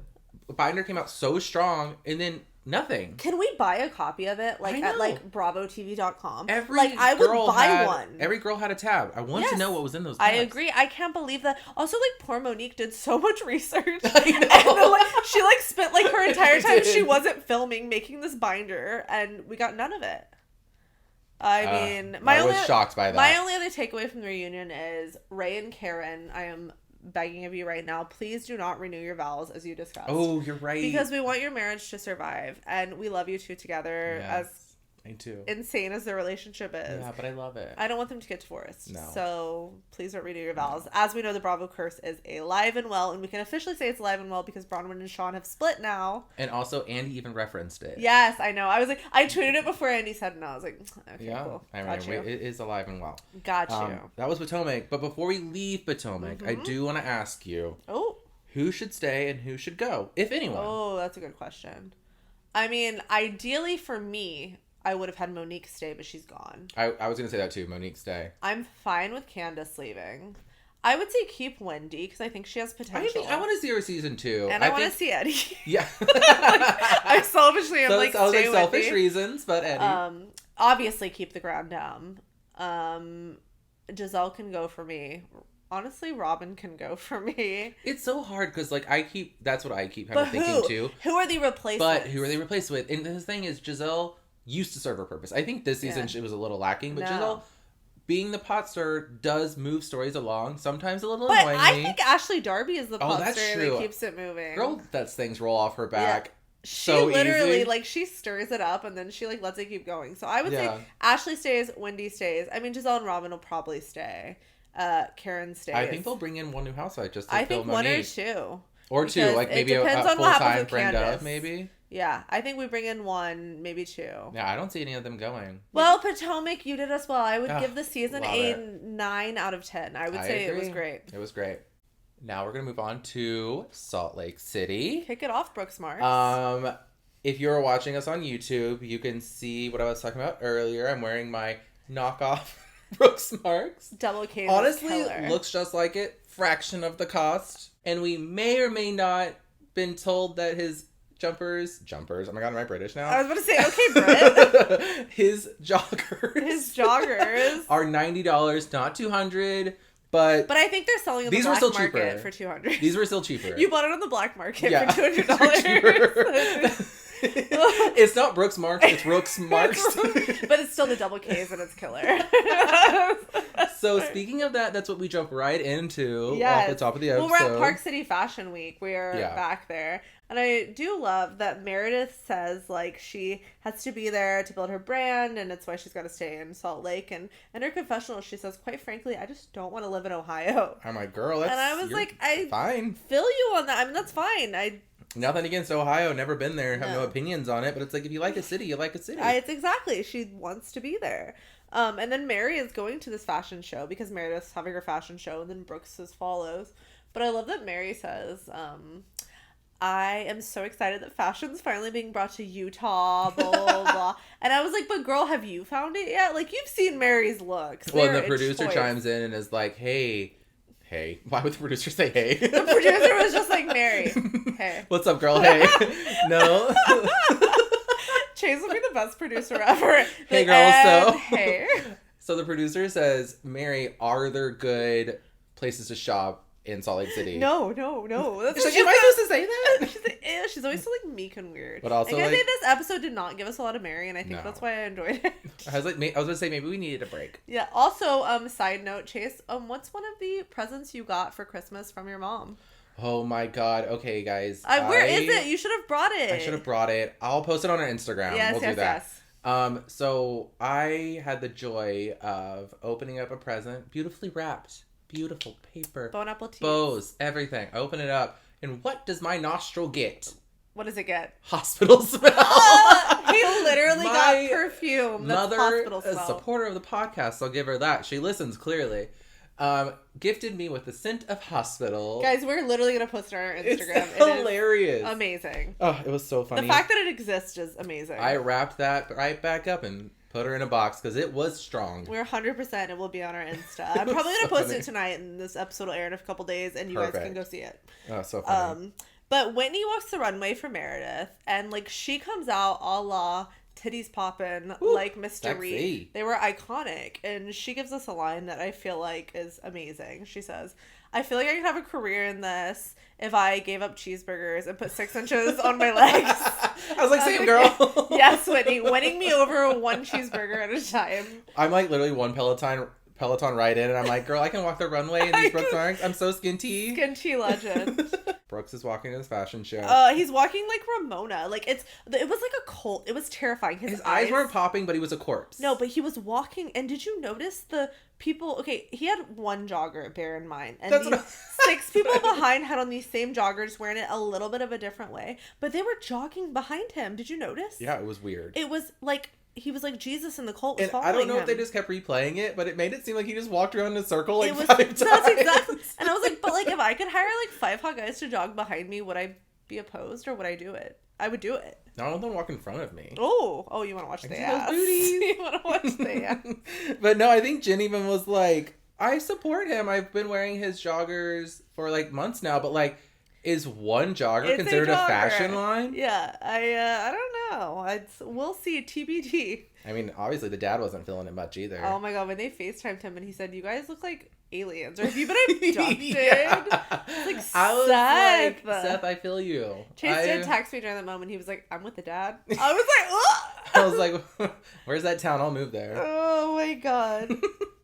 binder came out so strong, and then nothing. Can we buy a copy of it, like, at, like, BravoTV.com? I would buy one. Every girl had a tab. I want to know what was in those tabs. I agree. I can't believe that. Also, like, poor Monique did so much research. I know. And then, like, she, like, spent, like, her entire time she wasn't filming making this binder, and we got none of it. I mean, I was shocked by that. My only other takeaway from the reunion is Ray and Karen, I am begging of you right now, please do not renew your vows as you discussed. Oh, you're right. Because we want your marriage to survive, and we love you two together as Me too. insane as their relationship is. Yeah, but I love it. I don't want them to get divorced. No. So please don't renew your vows. As we know, the Bravo curse is alive and well, and we can officially say it's alive and well because Bronwyn and Sean have split now. And also, Andy even referenced it. Yes, I know. I was like, I tweeted it before Andy said no. I was like, okay, cool. I mean, it is alive and well. Got you. That was Potomac. But before we leave Potomac, I do want to ask you, who should stay and who should go, if anyone? Oh, that's a good question. I mean, ideally for me, I would have had Monique stay, but she's gone. I was going to say that too, Monique stay. I'm fine with Candace leaving. I would say keep Wendy because I think she has potential. I want to see her season 2. And I want to see Eddie. Yeah. I selfishly am so like, stay like selfish Wendy. reasons, but Eddie. Obviously keep the ground down. Giselle can go for me. Honestly, Robin can go for me. It's so hard because, like, that's what I keep kind of thinking too. Who are they replaced But with? who are they replaced with? And the thing is, Giselle used to serve her purpose. I think this season it was a little lacking, but Giselle, being the pot stirrer, does move stories along. Sometimes a little annoyingly. But I think Ashley Darby is the pot stirrer that keeps it moving. Girl lets things roll off her back. Yeah. She literally, like, she stirs it up and then she, like, lets it keep going. So I would say Ashley stays, Wendy stays. I mean, Giselle and Robin will probably stay. Karen stays. I think they'll bring in one new housewife just to I fill think Monique. one or two. Or two, like maybe a full-time Brenda, maybe. Yeah, I think we bring in one, maybe two. Yeah, I don't see any of them going. Well, Potomac, you did us well. I would give the season a 9 out of 10. I would say agree. It was great. It was great. Now we're going to move on to Salt Lake City. Kick it off, Brooks Marks. If you're watching us on YouTube, you can see what I was talking about earlier. I'm wearing my knockoff Brooks Marks. Double K. Honestly, looks just like it. Fraction of the cost. And we may or may not been told that his jumpers. Oh my god, am I British now? I was about to say, okay, Brit. His joggers are $90, not $200. But I think they're selling on the black market for $200. These were still cheaper. You bought it on the black market for $200. It's not Brooks Marks, it's Brooks Marks. But it's still the double K's and it's killer. So speaking of that, that's what we jump right into off the top of the episode. Well, we're at Park City Fashion Week. We're back there. And I do love that Meredith says, like, she has to be there to build her brand, and it's why she's got to stay in Salt Lake. And in her confessional, she says, quite frankly, I just don't want to live in Ohio. I'm like, girl, and I was like, fine. Feel you on that. I mean, that's fine. Nothing against Ohio. Never been there. Have no opinions on it. But it's like, if you like a city, you like a city. It's exactly. She wants to be there. And then Mary is going to this fashion show because Meredith's having her fashion show, and then Brooks follows. But I love that Mary says, I am so excited that fashion's finally being brought to Utah, blah, blah, blah. And I was like, but girl, have you found it yet? Like, you've seen Mary's looks. Well, and the producer chimes in and is like, hey. Why would the producer say hey? The producer was just like, Mary, hey. What's up, girl? Hey. No. Chase would be the best producer ever. Hey, girl, hey. So the producer says, Mary, are there good places to shop in Salt Lake City? No. That's like, am I supposed to say that? She's like, ew, she's always so, like, meek and weird. But also, I say this episode did not give us a lot of Mary, and I think that's why I enjoyed it. I was going to say, maybe we needed a break. Yeah. Also, side note, Chase, what's one of the presents you got for Christmas from your mom? Oh my god. Okay, guys. Where is it? You should have brought it. I should have brought it. I'll post it on our Instagram. Yes, we'll do that. Yes. So I had the joy of opening up a present, beautifully wrapped. Beautiful paper. Bon appetit. Bows, everything. I open it up, and what does my nostril get? What does it get? Hospital smell. He literally got perfume. That's mother, hospital smell. a supporter of the podcast, I'll give her that. She listens clearly. Gifted me with the scent of hospital. Guys, we're literally going to post it on our Instagram. It's hilarious. Amazing. Oh, it was so funny. The fact that it exists is amazing. I wrapped that right back up and put her in a box because it was strong. We're 100%. It will be on our Insta. I'm probably going to post it tonight, and this episode will air in a couple days, and you guys can go see it. Oh, so funny. But Whitney walks the runway for Meredith, and, like, she comes out a la titties poppin', like Mr. Reed. They were iconic, and she gives us a line that I feel like is amazing. She says, I feel like I could have a career in this if I gave up cheeseburgers and put 6 inches on my legs. I was like, same girl. Yes, Whitney, winning me over one cheeseburger at a time. I'm like literally one Peloton Peloton ride in, and I'm like, girl, I can walk the runway in these Brooks Marks. I'm so skinty. Skinty legend. Brooks is walking to his fashion show. He's walking like Ramona. Like it was like a cult. It was terrifying. His eyes weren't popping, but he was a corpse. No, but he was walking. And did you notice the people? Okay, he had one jogger, bear in mind, and six people behind had on these same joggers, wearing it a little bit of a different way, but they were jogging behind him. Did you notice? Yeah, it was weird. It was like he was like Jesus, and the cult was following him. I don't know if they just kept replaying it, but it made it seem like he just walked around in a circle like 5 times. That's exactly. And I was like, but like if I could hire like 5 hot guys to jog behind me, would I be opposed or would I do it? I would do it. No, I don't want to walk in front of me. Oh, you want to watch the ass? You want to watch the ass? But no, I think Jen even was like, I support him. I've been wearing his joggers for like months now, but like, is one jogger considered a fashion line? Yeah, I don't know. We'll see. TBD. I mean, obviously the dad wasn't feeling it much either. Oh my god, when they FaceTimed him and he said, "You guys look like aliens," or "Have you been abducted?" Yeah. Like, I was Seth. like, Seth, I feel you. Chase did text me during that moment. He was like, "I'm with the dad." I was like, "Ugh!" I was like, "Where's that town? I'll move there." Oh my god.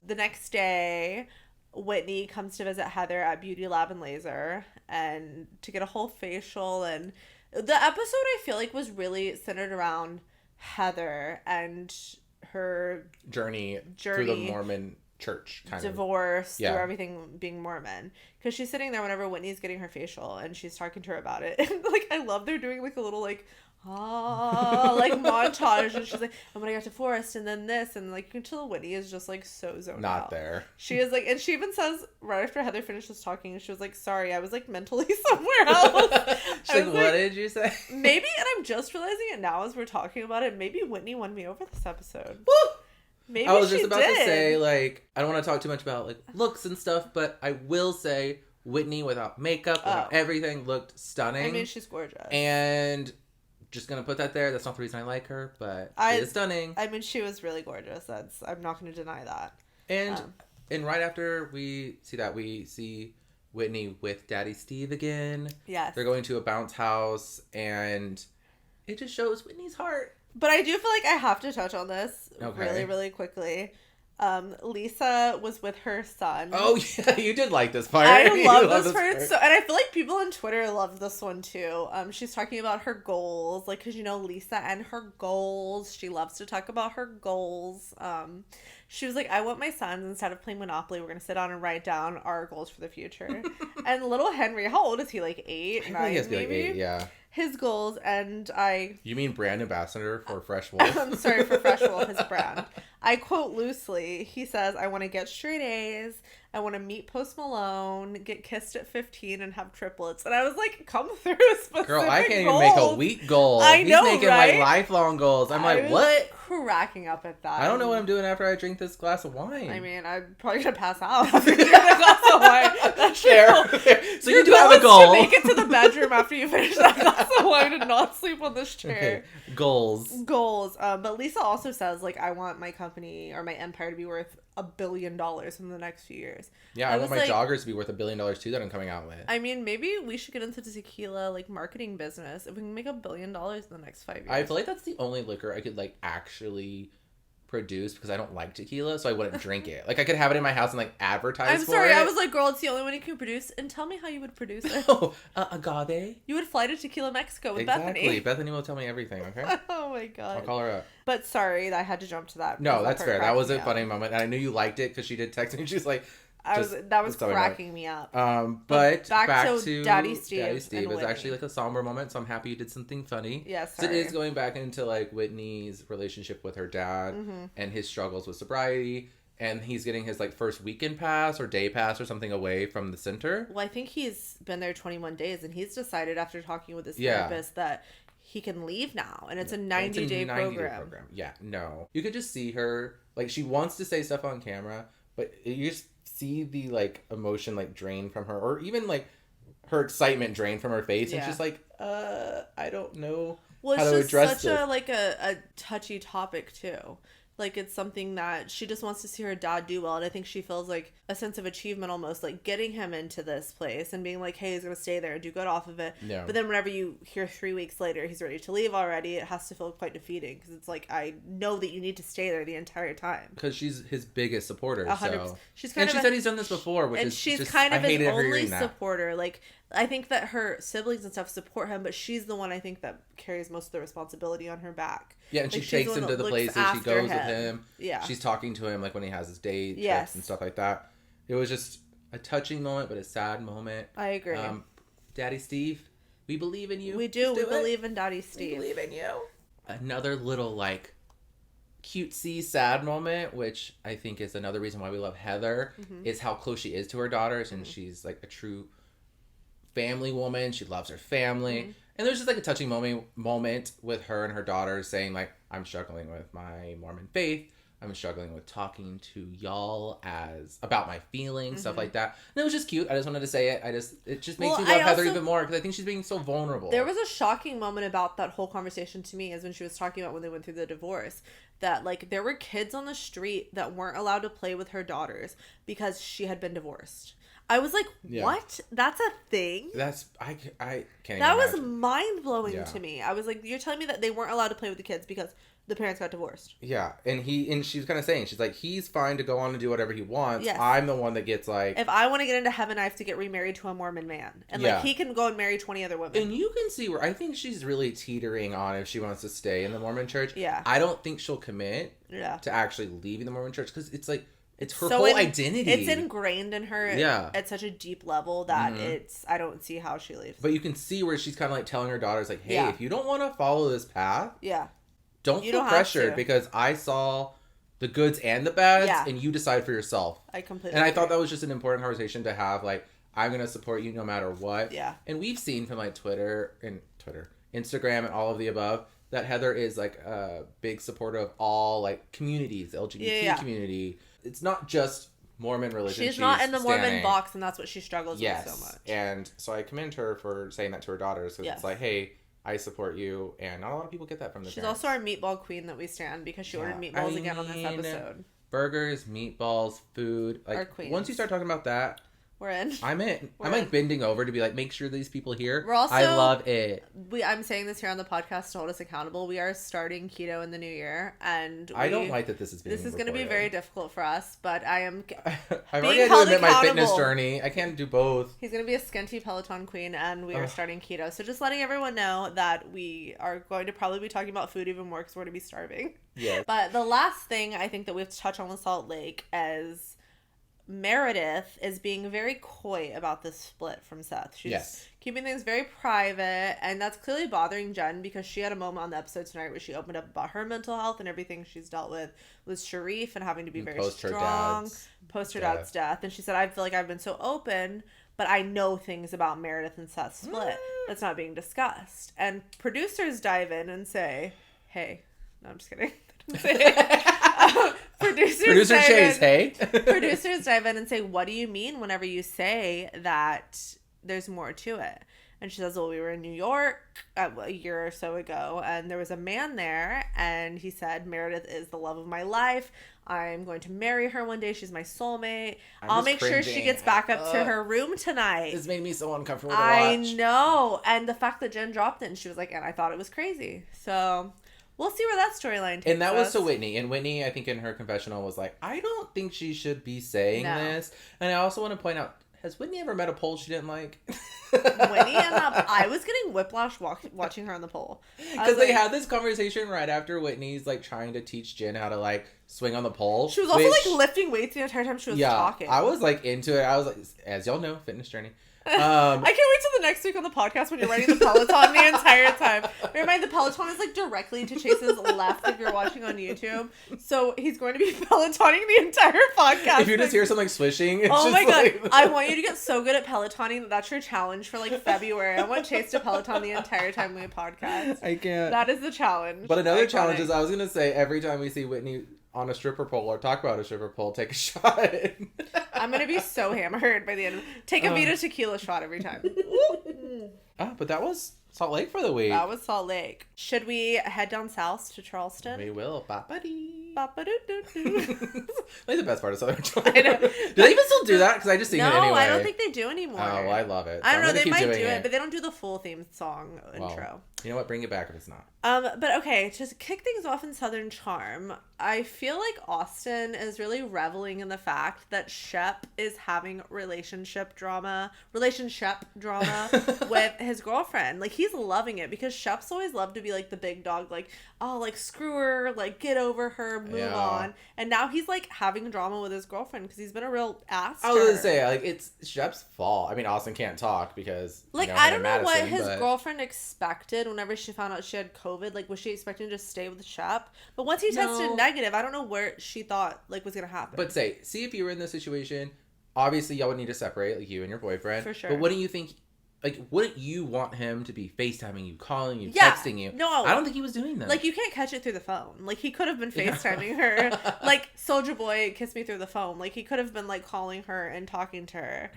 The next day, Whitney comes to visit Heather at Beauty Lab and Laser and to get a whole facial. And the episode, I feel like, was really centered around Heather and her journey through the Mormon church, kind divorce, through everything being Mormon. Because she's sitting there whenever Whitney's getting her facial and she's talking to her about it. And like, I love they're doing like a little like like montage, and she's like, and when I got to Forest and then this, and like you can tell Whitney is just like so zoned not out. There. She is like, and she even says right after Heather finishes talking, she was like, sorry, I was like mentally somewhere else. She's like, what did you say? Maybe, and I'm just realizing it now as we're talking about it, maybe Whitney won me over this episode. Woo! Maybe I was just about to say, like, I don't want to talk too much about like looks and stuff, but I will say Whitney without makeup, without everything, looked stunning. I mean, she's gorgeous. And just gonna put that there. That's not the reason I like her, but she is stunning. I mean, she was really gorgeous. I'm not going to deny that. And right after we see that, we see Whitney with Daddy Steve again. Yes. They're going to a bounce house, and it just shows Whitney's heart. But I do feel like I have to touch on this really, really quickly. Lisa was with her son. Oh, yeah, you did like this part. I love this part. So, and I feel like people on Twitter love this one too. She's talking about her goals, like, because you know Lisa and her goals. She loves to talk about her goals. She was like, I want my sons, instead of playing Monopoly, we're gonna sit down and write down our goals for the future. And little Henry, how old is he? Like 8, 9, he has to be maybe? like 8, yeah. His goals, and You mean brand ambassador for Fresh Wolf? I'm sorry, for Fresh Wolf, his brand. I quote loosely. He says, I want to get straight A's. I want to meet Post Malone, get kissed at 15, and have triplets. And I was like, come through specific Girl, I can't goals. even make a week goal. I know, He's making right? like lifelong goals. I'm like, what? Cracking up at that. I don't know what I'm doing after I drink this glass of wine. I mean, I'm probably gonna pass out after drinking a glass of wine. That's fair. So you do have a goal. To make it to the bedroom after you finish that glass of wine and not sleep on this chair. Okay. Goals. But Lisa also says, like, I want my company or my empire to be worth $1 billion in the next few years. Yeah, I want my joggers to be worth $1 billion too that I'm coming out with. I mean, maybe we should get into the tequila like marketing business if we can make $1 billion in the next 5 years. I feel like that's the only liquor I could like actually produce, because I don't like tequila, so I wouldn't drink it. Like, I could have it in my house and like advertise I'm for sorry, it. I was like, girl, it's the only one you can produce, and tell me how you would produce it. Oh, agave. You would fly to Tequila, Mexico with Exactly. Bethany will tell me everything, okay? Oh my god. I'll call her up. But sorry, I had to jump to that. No, that's fair. That was a funny moment, and I knew you liked it because she did text me. She was like, that was cracking me up. But back to Daddy Steve. Daddy Steve was actually like a somber moment, so I'm happy you did something funny. Yes, so it is going back into like Whitney's relationship with her dad and his struggles with sobriety. And he's getting his like first weekend pass or day pass or something away from the center. Well, I think he's been there 21 days, and he's decided after talking with his therapist that he can leave now, and it's a 90-day program. Yeah, no. You could just see her, like, she wants to say stuff on camera, but you just see the, like, emotion, like, drain from her, or even, like, her excitement drain from her face, and she's like, I don't know how to address this. Well, it's just such a touchy topic, too. Like, it's something that she just wants to see her dad do well. And I think she feels like a sense of achievement almost, like getting him into this place and being like, hey, he's going to stay there and do good off of it. Yeah. But then whenever you hear 3 weeks later he's ready to leave already, it has to feel quite defeating. Because it's like, I know that you need to stay there the entire time. Because she's his biggest supporter. 100%. So. She's kind and she said he's done this before, which and is she's just, kind of I his hated only that. supporter. Like, I think that her siblings and stuff support him, but she's the one I think that carries most of the responsibility on her back. Yeah, and like, she takes him to the places, she goes with him. Yeah. She's talking to him like when he has his day trips Yes. and stuff like that. It was just a touching moment, but a sad moment. I agree. Daddy Steve, we believe in you. We do. We believe in Daddy Steve. We believe in you. Another little like cutesy sad moment, which I think is another reason why we love Heather, is how close she is to her daughters, and she's like a true family woman. She loves her family. And there's just like a touching moment with her and her daughters saying like, I'm struggling with my Mormon faith. I'm struggling with talking to y'all about my feelings, stuff like that. And it was just cute. I just wanted to say it. It just makes me love Heather even more because I think she's being so vulnerable. There was a shocking moment about that whole conversation to me is when she was talking about when they went through the divorce. That like there were kids on the street that weren't allowed to play with her daughters because she had been divorced. I was like, what? That's a thing? I can't That even was mind-blowing Yeah. to me. I was like, you're telling me that they weren't allowed to play with the kids because the parents got divorced. Yeah, and she was kind of saying, she's like, he's fine to go on and do whatever he wants. Yes. I'm the one that gets like... If I want to get into heaven, I have to get remarried to a Mormon man. And like he can go and marry 20 other women. And you can see where I think she's really teetering on if she wants to stay in the Mormon church. Yeah. I don't think she'll commit to actually leaving the Mormon church because it's like... It's her whole identity. It's ingrained in her at such a deep level that I don't see how she leaves. But you can see where she's kind of like telling her daughters, like, hey, if you don't want to follow this path, don't feel pressured because I saw the goods and the bads and you decide for yourself. I completely And I agree. thought that was just an important conversation to have, like, I'm going to support you no matter what. Yeah. And we've seen from like Instagram and all of the above, that Heather is like a big supporter of all like communities, LGBT community. It's not just Mormon religion. She's not in the Mormon box, and that's what she struggles with so much. And so I commend her for saying that to her daughters. Because it's like, hey, I support you. And not a lot of people get that from their parents. Also our meatball queen that we stand because she ordered meatballs again on this episode. Burgers, meatballs, food. Like, our queen. Once you start talking about that, we're in. I'm in. I'm like bending over to be like, make sure these people here. We're also, I love it. I'm saying this here on the podcast to hold us accountable. We are starting keto in the new year, and I don't like that this is going to be very difficult for us. But I am. I've already had to admit my fitness journey. I can't do both. He's going to be a skinty Peloton queen, and we are starting keto. So just letting everyone know that we are going to probably be talking about food even more because we're going to be starving. Yeah. But the last thing I think that we have to touch on with Salt Lake is Meredith is being very coy about this split from Seth. She's keeping things very private, and that's clearly bothering Jen because she had a moment on the episode tonight where she opened up about her mental health and everything she's dealt with Sharif and having to be very strong post her dad's death. And she said, I feel like I've been so open, but I know things about Meredith and Seth's split that's not being discussed. And producers dive in and say, hey, no, I'm just kidding. Producers dive in and say, what do you mean whenever you say that there's more to it? And she says, well, we were in New York a year or so ago, and there was a man there, and he said, Meredith is the love of my life. I'm going to marry her one day. She's my soulmate. I'll make sure she gets back up to her room tonight. This made me so uncomfortable to watch. I know. And the fact that Jen dropped it, and she was like, and I thought it was crazy. So... we'll see where that storyline takes us. And that was to Whitney. And Whitney, I think in her confessional was like, I don't think she should be saying this. And I also want to point out, has Whitney ever met a pole she didn't like? Whitney and I was getting whiplash watching her on the pole. Because they had this conversation right after Whitney's like trying to teach Jen how to like swing on the pole. She was also like lifting weights the entire time she was talking. I was like into it. I was like, as y'all know, fitness journey. I can't wait till the next week on the podcast when you're riding the Peloton the entire time. Bear in mind, the Peloton is like directly to Chase's left if you're watching on YouTube. So he's going to be Pelotoning the entire podcast. If you just hear some like swishing, it's oh my god. like... I want you to get so good at Pelotoning that that's your challenge for like February. I want Chase to Peloton the entire time we podcast. I can't. That is the challenge. But another challenge is I was going to say every time we see Whitney on a stripper pole or talk about a stripper pole, take a shot. I'm going to be so hammered by the end of it. Take a Vita tequila shot every time. But that was Salt Lake for the week. That was Salt Lake. Should we head down south to Charleston? We will. Bye, buddy. Ba-ba-doo-doo-doo. Like the best part of Southern Charm. I know. Do they even still do that? Because I just sing it anyway. No, I don't think they do anymore. Oh, well, I love it. I don't know. They might do it, it, but they don't do the full theme song intro. You know what? Bring it back if it's not. But okay, to kick things off in Southern Charm, I feel like Austin is really reveling in the fact that Shep is having relationship drama with his girlfriend. Like, he's loving it because Shep's always loved to be like the big dog, like, oh, like, screw her, like, get over her, move on. And now he's like having drama with his girlfriend because he's been a real ass to I was gonna her. say, like, it's Shep's fault. I mean, Austin can't talk because, like, I don't know what his girlfriend expected whenever she found out she had COVID. Like, was she expecting to just stay with Shep? But once he tested negative, I don't know where she thought, like, was gonna happen. But see if you were in this situation, obviously y'all would need to separate, like, you and your boyfriend. For sure. But what do you think, like, wouldn't you want him to be FaceTiming you, calling you, texting you? No. I don't think he was doing that. Like, you can't catch it through the phone. Like, he could have been FaceTiming her. Like, Soulja Boy, Kiss Me Through the Phone. Like, he could have been, like, calling her and talking to her.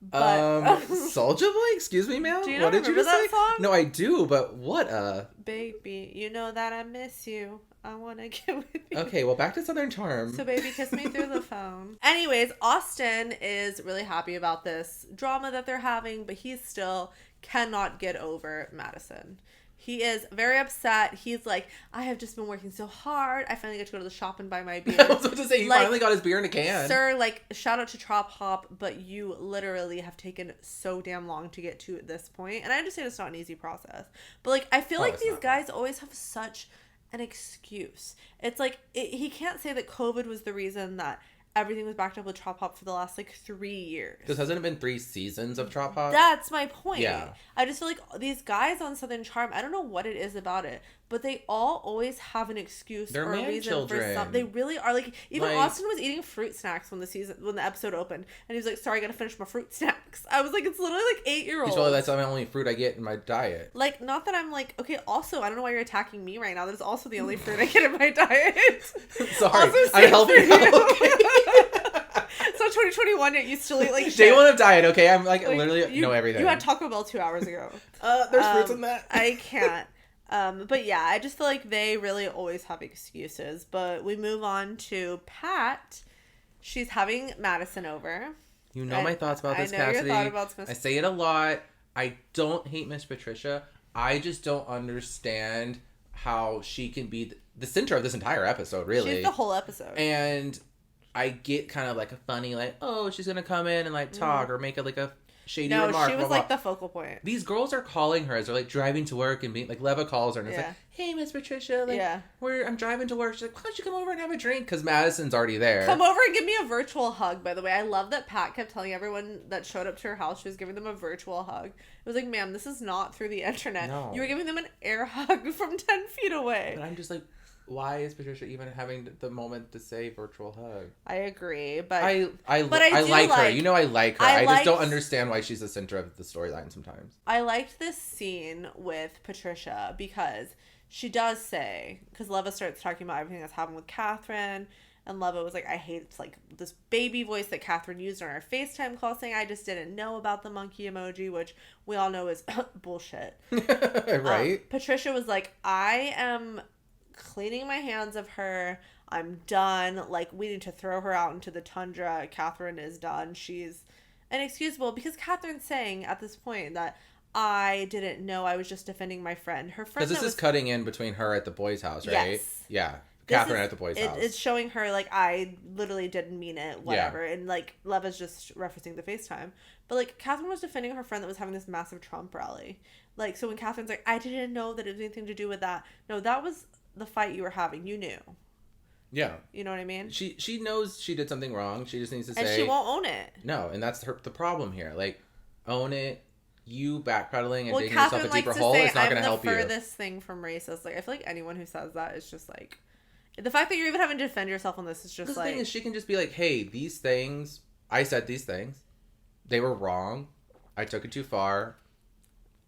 But Soulja Boy, excuse me, ma'am. Do you what not did you remember just that say? song? No, I do, but what baby, you know that I miss you. I want to get with you. Okay, well, back to Southern Charm. So baby, kiss me through the phone. Anyways, Austin is really happy about this drama that they're having, but he still cannot get over Madison. He is very upset. He's like, I have just been working so hard. I finally get to go to the shop and buy my beer. I was about to say, he finally got his beer in a can. Sir, like, shout out to RHOP, but you literally have taken so damn long to get to this point. And I understand it's not an easy process. But, like, I feel like these guys always have such an excuse. It's like, he can't say that COVID was the reason that everything was backed up with RHOP for the last, like, 3 years. Because hasn't it been 3 seasons of RHOP? That's my point. Yeah. I just feel like these guys on Southern Charm, I don't know what it is about it, but they all always have an excuse or a reason for something. They really are. Like, even Austin was eating fruit snacks when the episode opened, and he was like, sorry, I gotta finish my fruit snacks. I was like, it's literally like 8-year-olds. He's probably, that's the only fruit I get in my diet. Like, not that I'm like, okay, also, I don't know why you're attacking me right now. That is also the only fruit I get in my diet. Sorry, I'm helping you. So 2021, it used to eat like shit. Day one of diet, okay? I'm like literally know everything. You had Taco Bell 2 hours ago. There's fruits in that. I can't. But yeah, I just feel like they really always have excuses. But we move on to Pat. She's having Madison over. You know my thoughts about this, Cassidy. I know your thought about Miss. I say it a lot. I don't hate Miss Patricia. I just don't understand how she can be the center of this entire episode, really. She's the whole episode. And I get kind of like a funny, like, oh, she's going to come in and like talk or make it like a shady remark. No, she was blah, like blah. the focal point. These girls are calling her as they're like driving to work and being like, Leva calls her and it's like, hey, Miss Patricia, like, I'm driving to work. She's like, why don't you come over and have a drink? Because Madison's already there. Come over and give me a virtual hug, by the way. I love that Pat kept telling everyone that showed up to her house she was giving them a virtual hug. It was like, ma'am, this is not through the internet. No. You were giving them an air hug from 10 feet away. And I'm just like, why is Patricia even having the moment to say virtual hug? I agree, but I like her. You know I like her. I just don't understand why she's the center of the storyline sometimes. I liked this scene with Patricia because she does say, because Leva starts talking about everything that's happened with Catherine, and Leva was like, I hate like this baby voice that Catherine used on our FaceTime call saying, I just didn't know about the monkey emoji, which we all know is bullshit. Right? Patricia was like, I am cleaning my hands of her. I'm done. Like, we need to throw her out into the tundra. Catherine is done. She's inexcusable because Catherine's saying at this point that I didn't know. I was just defending my friend. Her friend. Because this is cutting in between her at the boys' house, right? Yes. Yeah. Catherine at the boys' house. It's showing her like I literally didn't mean it, whatever. Yeah. And like Leva's just referencing the FaceTime. But like Catherine was defending her friend that was having this massive Trump rally. Like, so when Catherine's like, I didn't know that it was anything to do with that. No, that was the fight you were having. You knew. Yeah. You know what I mean? She knows she did something wrong. She just needs to say. And she won't own it. No, and that's the problem here. Like, own it. You backpedaling and digging yourself a deeper hole is not going to help you. I'm the furthest thing from racist. Like, I feel like anyone who says that is just like, the fact that you're even having to defend yourself on this is just like. The thing is, she can just be like, hey, these things, I said these things. They were wrong. I took it too far.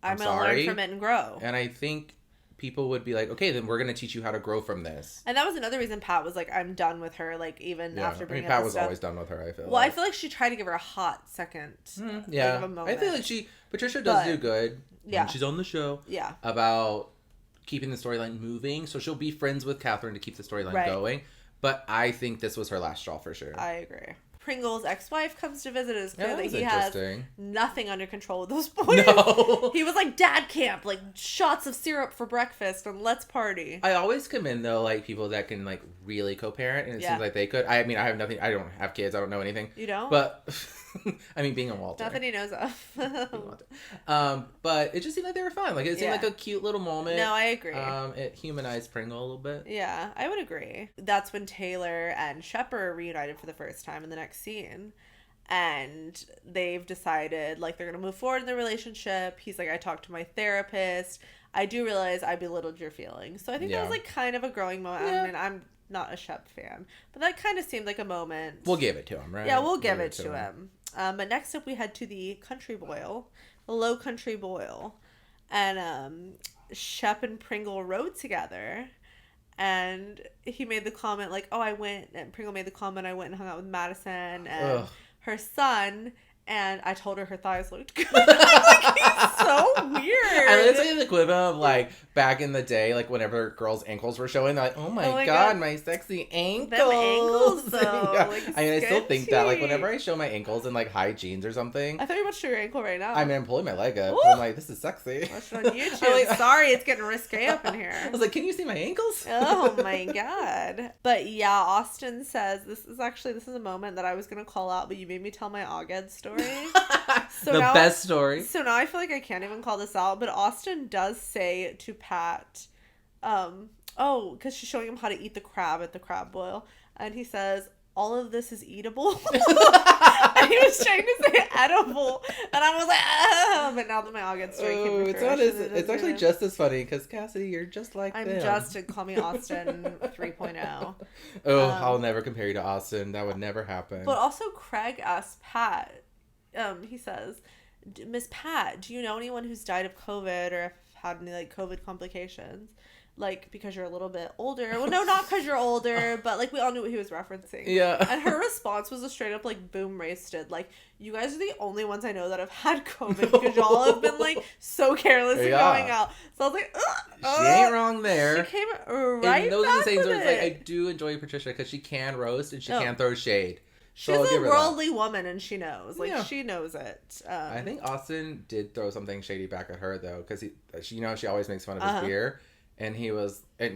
I'm going to learn from it and grow. And I think people would be like, okay, then we're going to teach you how to grow from this. And that was another reason Pat was like, I'm done with her, like, even after bringing up Pat was always done with her, I feel I feel like she tried to give her a hot second. Yeah. I feel like Patricia does do good. Yeah. When she's on the show. Yeah. About keeping the storyline moving. So she'll be friends with Catherine to keep the storyline going. But I think this was her last straw for sure. I agree. Pringle's ex-wife comes to visit. It's clear Yeah, that was he has interesting. nothing under control with those boys. No. He was like, dad camp, like shots of syrup for breakfast and let's party. I always commend though, like people that can like really co-parent, and it seems like they could. I mean, I have nothing. I don't have kids. I don't know anything. You don't? But I mean, being a Walter. Nothing he knows of. But it just seemed like they were fun. Like it seemed like a cute little moment. No, I agree. It humanized Pringle a little bit. Yeah, I would agree. That's when Taylor and Shep are reunited for the first time in the next scene. And they've decided, like, they're going to move forward in their relationship. He's like, I talked to my therapist. I do realize I belittled your feelings. So I think that was, like, kind of a growing moment. Yeah. I mean, I'm not a Shep fan. But that kind of seemed like a moment. We'll give it to him, right? Yeah, we'll give it to him. But next up, we head to the Low Country Boil. And Shep and Pringle rode together. And he made the comment, like, and Pringle made the comment, I went and hung out with Madison and her son, and I told her thighs looked good. Like, he's so weird. I literally see the clip of, like, back in the day, like, whenever girls' ankles were showing, they're like, oh my god, my sexy ankles. Them ankles, though. Yeah. Like, I mean, I still think that, like, whenever I show my ankles in, like, high jeans or something. I thought you were about to show your ankle right now. I mean, I'm pulling my leg up. I'm like, this is sexy. Watch it on YouTube. Like, sorry, it's getting risque up in here. I was like, can you see my ankles? Oh my god. But yeah, Austin says, this is a moment that I was going to call out, but you made me tell my August story. So the best story. So now I feel like I can't even call this out, but Austin does say to Pat, because she's showing him how to eat the crab at the crab boil, and he says, all of this is eatable. And he was trying to say edible, and I was like, but now that my August story came to fruition, it's actually just as funny, because Cassidy, you're just like I'm them. Justin, call me Austin 3.0. I'll never compare you to Austin. That would never happen. But also Craig asked Pat, he says, Miss Pat, do you know anyone who's died of COVID or had any, like, COVID complications? Like, because you're a little bit older. Well, no, not because you're older, but, like, we all knew what he was referencing. Yeah. And her response was a straight up, like, boom roasted. Like, you guys are the only ones I know that have had COVID because y'all have been, like, so careless in going out. So I was like, she ain't wrong there. She came right and those back are the things with where it. it's like, I do enjoy Patricia because she can roast and she can throw shade. She's a worldly woman, and she knows. Like, she knows it. I think Austin did throw something shady back at her, though, because she always makes fun of his beer, and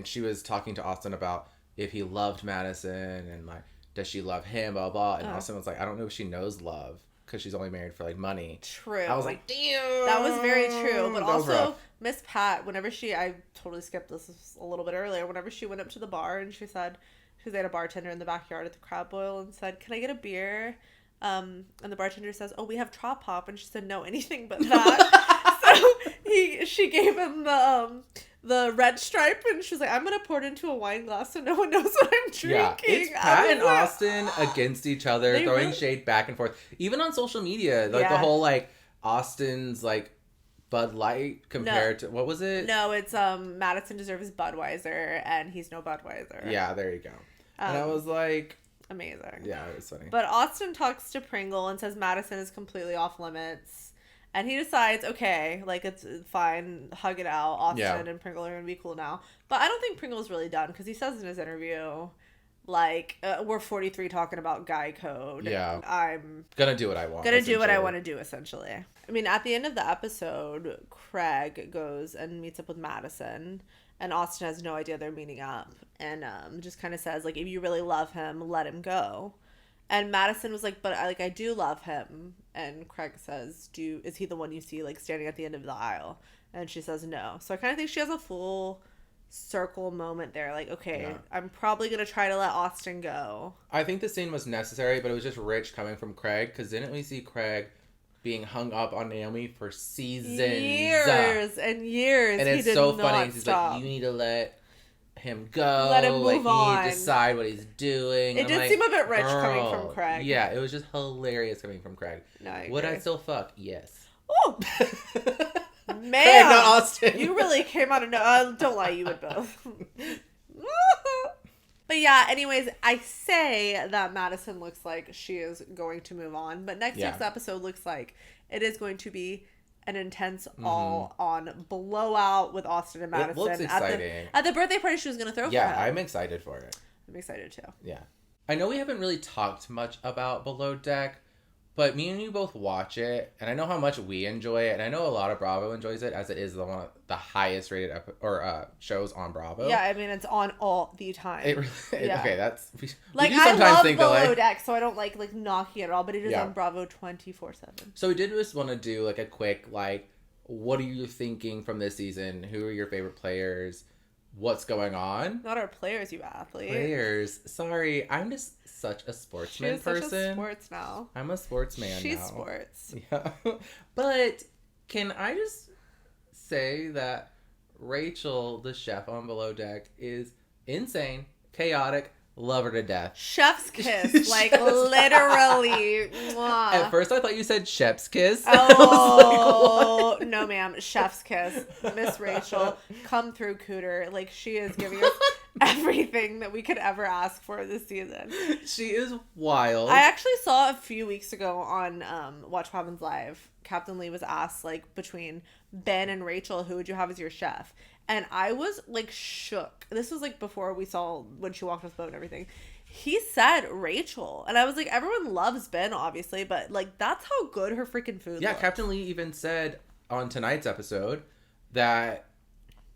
she was talking to Austin about if he loved Madison, and, like, does she love him, blah, blah, and Austin was like, I don't know if she knows love, because she's only married for, like, money. True. I was like, damn! That was very true, but also, Miss Pat, whenever I totally skipped this a little bit earlier, whenever she went up to the bar, and she said, because they had a bartender in the backyard at the crab boil, and said, can I get a beer? And the bartender says, we have Trop Pop. And she said, no, anything but that. So she gave him the red stripe, and she was like, I'm going to pour it into a wine glass so no one knows what I'm drinking. Yeah, it's Pat and Austin against each other, throwing shade back and forth. Even on social media, like the whole, like, Austin's, like, Bud Light compared to, what was it? No, it's Madison deserves Budweiser, and he's no Budweiser. Yeah, there you go. And I was like... Amazing. Yeah, it was funny. But Austin talks to Pringle and says Madison is completely off limits. And he decides, okay, like, it's fine, hug it out. Austin and Pringle are going to be cool now. But I don't think Pringle's really done, because he says in his interview, like, we're 43 talking about guy code. Yeah. I'm gonna do what I want. Gonna do what I want to do, essentially. I mean, at the end of the episode, Craig goes and meets up with Madison. And Austin has no idea they're meeting up. And just kind of says, like, if you really love him, let him go. And Madison was like, but I do love him. And Craig says, is he the one you see, like, standing at the end of the aisle? And she says no. So I kind of think she has a full circle moment there. Like, okay, I'm probably going to try to let Austin go. I think the scene was necessary, but it was just rich coming from Craig. Because didn't we see Craig being hung up on Naomi for seasons? Years and years. And it's so funny. He's like, you need to let him go. Let him move on. He need to decide what he's doing. It did seem a bit rich coming from Craig. Yeah, it was just hilarious coming from Craig. No, I agree. Would I still fuck? Yes. Oh! Man, Craig, not Austin. You really came out of no. Don't lie, you would both. But yeah, anyways, I say that Madison looks like she is going to move on, but next week's episode looks like it is going to be an intense all-on blowout with Austin and Madison. It looks exciting. At the birthday party she was going to throw for him. Yeah, I'm excited for it. I'm excited too. Yeah. I know we haven't really talked much about Below Deck, but me and you both watch it, and I know how much we enjoy it, and I know a lot of Bravo enjoys it, as it is the highest rated shows on Bravo. Yeah, I mean, it's on all the time. Okay, that's... We like, do I sometimes love think Below Deck, so I don't like knocking it at all, but it is on Bravo 24/7. So we did just want to do, like, a quick, like, what are you thinking from this season? Who are your favorite players? What's going on? Not our players, you athlete. Players. Sorry, I'm just such a sportsman person. She's such a sports now. I'm a sportsman now. She's sports. Yeah. But can I just say that Rachel, the chef on Below Deck, is insane, chaotic, love her to death. Chef's kiss. Like, literally. Mwah. At first I thought you said chef's kiss. Oh, like, no ma'am. Chef's kiss. Miss Rachel, come through, Cooter. Like, she is giving us everything that we could ever ask for this season. She is wild. I actually saw a few weeks ago on Watch What Happens Live, Captain Lee was asked, like, between Ben and Rachel, who would you have as your chef? And I was, like, shook. This was, like, before we saw when she walked off the boat and everything. He said Rachel. And I was like, everyone loves Ben, obviously, but, like, that's how good her freaking food looks. Captain Lee even said on tonight's episode that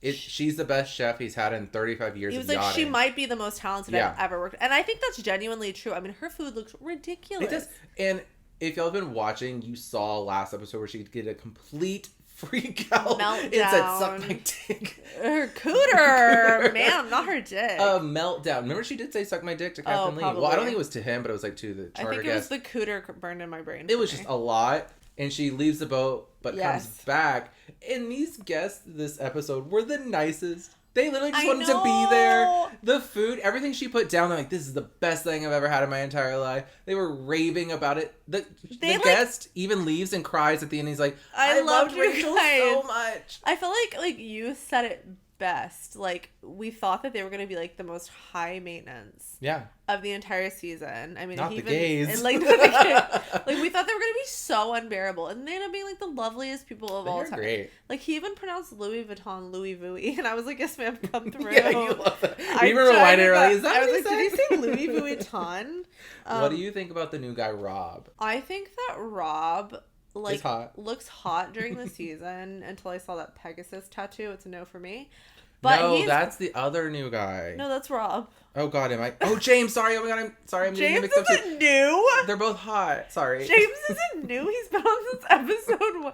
she's the best chef he's had in 35 years of yachting. He was like, she might be the most talented I've ever worked. And I think that's genuinely true. I mean, her food looks ridiculous. It does. And if y'all have been watching, you saw last episode where she did a complete freak out. Meltdown. It said, suck my dick. Her cooter. Ma'am, not her dick. A meltdown. Remember she did say suck my dick to Captain Lee? Probably. Well, I don't think it was to him, but it was like to the charter guest. I think it was the cooter burned in my brain. It was just a lot. And she leaves the boat, but comes back. And these guests this episode were the nicest. They literally just wanted to be there. The food, everything she put down, they're like, this is the best thing I've ever had in my entire life. They were raving about it. The guest even leaves and cries at the end. He's like, I loved Rachel so much. I feel like you said it best. Like, we thought that they were going to be, like, the most high maintenance of the entire season. I mean, not the gays. Like, we thought they were going to be so unbearable. And they ended up being, like, the loveliest people of all time. Great. Like, he even pronounced Louis Vuitton Louis Vuitton. And I was like, yes, ma'am, come through. Yeah, you love that. You even reminded her, like, is that what he said? Did he say Louis Vuitton? What do you think about the new guy, Rob? I think that Rob... like, hot. Looks hot during the season until I saw that Pegasus tattoo. It's a no for me. But that's the other new guy. No, that's Rob. Oh God, am I? Oh, James. Sorry. Oh my God, I'm sorry. I'm getting mixed up. James isn't new. They're both hot. Sorry. James isn't new. He's been on since episode 1.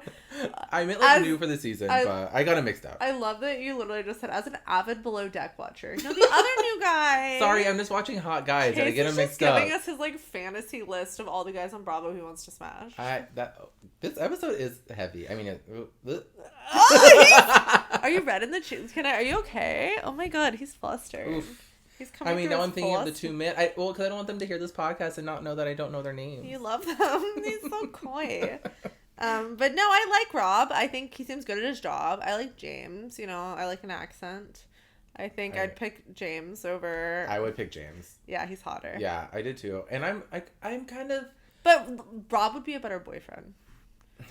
I meant like new for the season, but I got it mixed up. I love that you literally just said, as an avid Below Deck watcher. No, the other new guy. Sorry, I'm just watching hot guys and I get them mixed up. He's giving us his like fantasy list of all the guys on Bravo he wants to smash. This episode is heavy. I mean, are you red in the cheeks? Are you okay? Oh my God, he's flustered. Oof. He's coming. I mean, now I'm thinking of the 2 men. Because I don't want them to hear this podcast and not know that I don't know their names. You love them. He's so coy. But no, I like Rob. I think he seems good at his job. I like James. You know, I like an accent. I think I'd pick James over. I would pick James. Yeah, he's hotter. Yeah, I did too. And I'm kind of. But Rob would be a better boyfriend.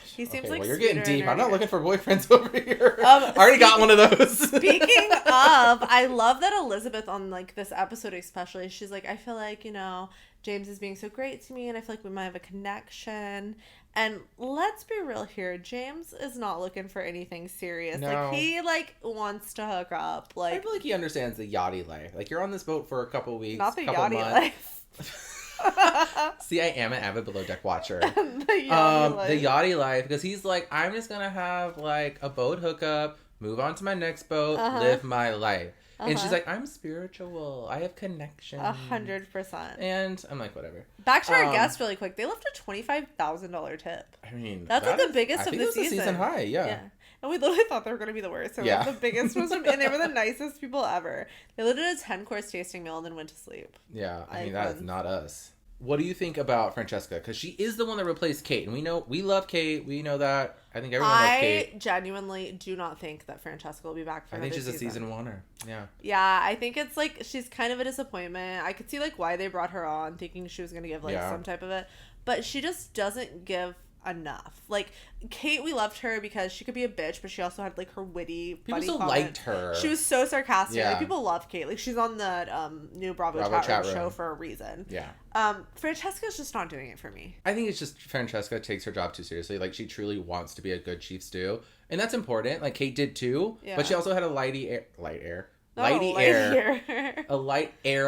He seems like. Well, you're getting deep. I'm not looking for boyfriends over here. I already got one of those. Speaking of, I love that Elizabeth on like this episode especially. She's like, I feel like, you know, James is being so great to me, and I feel like we might have a connection. And let's be real here, James is not looking for anything serious. No. Like he like wants to hook up. Like I feel like he understands the yachty life. Like you're on this boat for a couple of weeks, not the couple yachty months. life. See, I am an avid Below Deck watcher. The yachty life, because he's like, I'm just gonna have like a boat hookup, move on to my next boat, live my life. And she's like, I'm spiritual. I have connection. 100%. And I'm like, whatever. Back to our guests really quick. They left a $25,000 tip. I mean, that's like the biggest of the season. A season high, yeah. And we literally thought they were going to be the worst. So the biggest was and they were the nicest people ever. They literally did a 10-course tasting meal and then went to sleep. Yeah, I mean, that is not us. What do you think about Francesca? Because she is the one that replaced Kate. And we love Kate. We know that. I think everyone loves Kate. I genuinely do not think that Francesca will be back for another season. I think she's a season oneer. Yeah. Yeah, I think it's like she's kind of a disappointment. I could see like why they brought her on, thinking she was going to give like some type of it. But she just doesn't give enough. Like, Kate, we loved her because she could be a bitch, but she also had, like, her witty, people funny still comment. liked her. She was so sarcastic. Yeah. Like, people love Kate. Like, she's on the new Bravo chat room show for a reason. Yeah. Francesca's just not doing it for me. I think it's just Francesca takes her job too seriously. Like, she truly wants to be a good chief stew. And that's important. Like, Kate did too. Yeah. But she also had a light air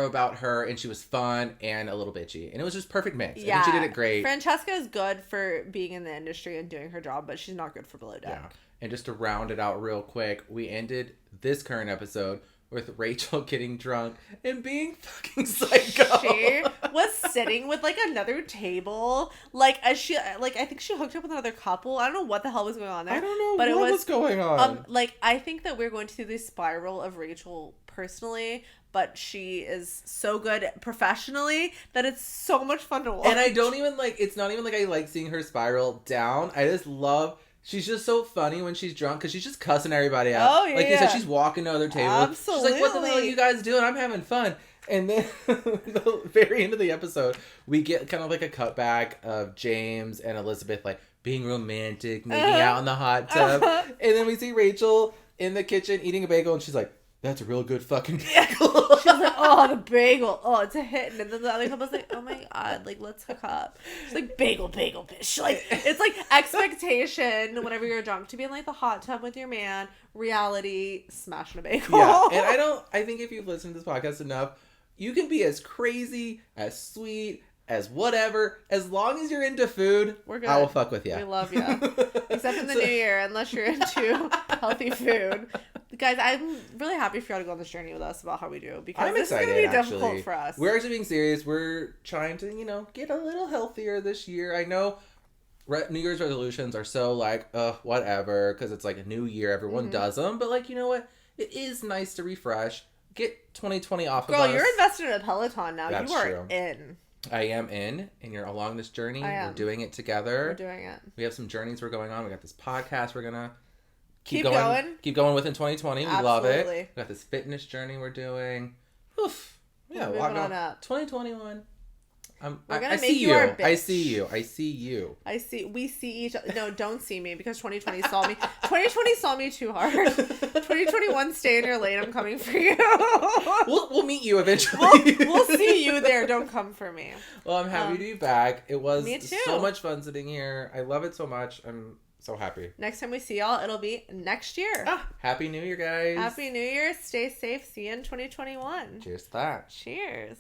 about her, and she was fun and a little bitchy. And it was just perfect mix. Yeah. I think she did it great. Francesca is good for being in the industry and doing her job, but she's not good for below deck. Yeah. And just to round it out real quick, we ended this current episode with Rachel getting drunk and being fucking psycho. She was sitting with, like, another table. Like, as she, like, I think she hooked up with another couple. I don't know what the hell was going on there. I don't know what was going on. Like, I think that we're going through this spiral of Rachel personally, but she is so good professionally that it's so much fun to watch. And I don't even, like, it's not even like I like seeing her spiral down. I just love... She's just so funny when she's drunk because she's just cussing everybody out. Oh, yeah. Like you said, she's walking to other tables. Absolutely. She's like, what the hell are you guys doing? I'm having fun. And then the very end of the episode, we get kind of like a cutback of James and Elizabeth like being romantic, making out in the hot tub. And then we see Rachel in the kitchen eating a bagel and she's like, that's a real good fucking bagel. She's like, oh, the bagel. Oh, it's a hit. And then the other couple's like, oh my God, like, let's hook up. She's like, bagel, bitch. Like, it's like expectation whenever you're drunk to be in like the hot tub with your man. Reality, smashing a bagel. Yeah, and I think if you've listened to this podcast enough, you can be as crazy, as sweet, as whatever, as long as you're into food, we're good. I will fuck with you. We love you. Except in the new year, unless you're into healthy food. Guys, I'm really happy for y'all to go on this journey with us about how we do, because this is going to be difficult for us. We're actually being serious. We're trying to, get a little healthier this year. I know New Year's resolutions are so like, whatever, because it's like a new year. Everyone does them. But like, you know what? It is nice to refresh. Get 2020 off of us. Girl, you're invested in a Peloton now. That's you are true. in. I am in, and you're along this journey. We're doing it together. We're doing it. We have some journeys we're going on. We got this podcast we're going to keep going with in 2020. We love it. We got this fitness journey we're doing. Oof. Yeah, moving on up. 2021. I see you. I see you. We see each other. No, don't see me, because 2020 saw me. 2020 saw me too hard. 2021, stay in your lane. I'm coming for you. We'll meet you eventually. We'll see you there. Don't come for me. Well, I'm happy to be back. It was so much fun sitting here. I love it so much. I'm so happy. Next time we see y'all, it'll be next year. Happy New Year, guys. Happy New Year. Stay safe. See you in 2021. Cheers to that. Cheers.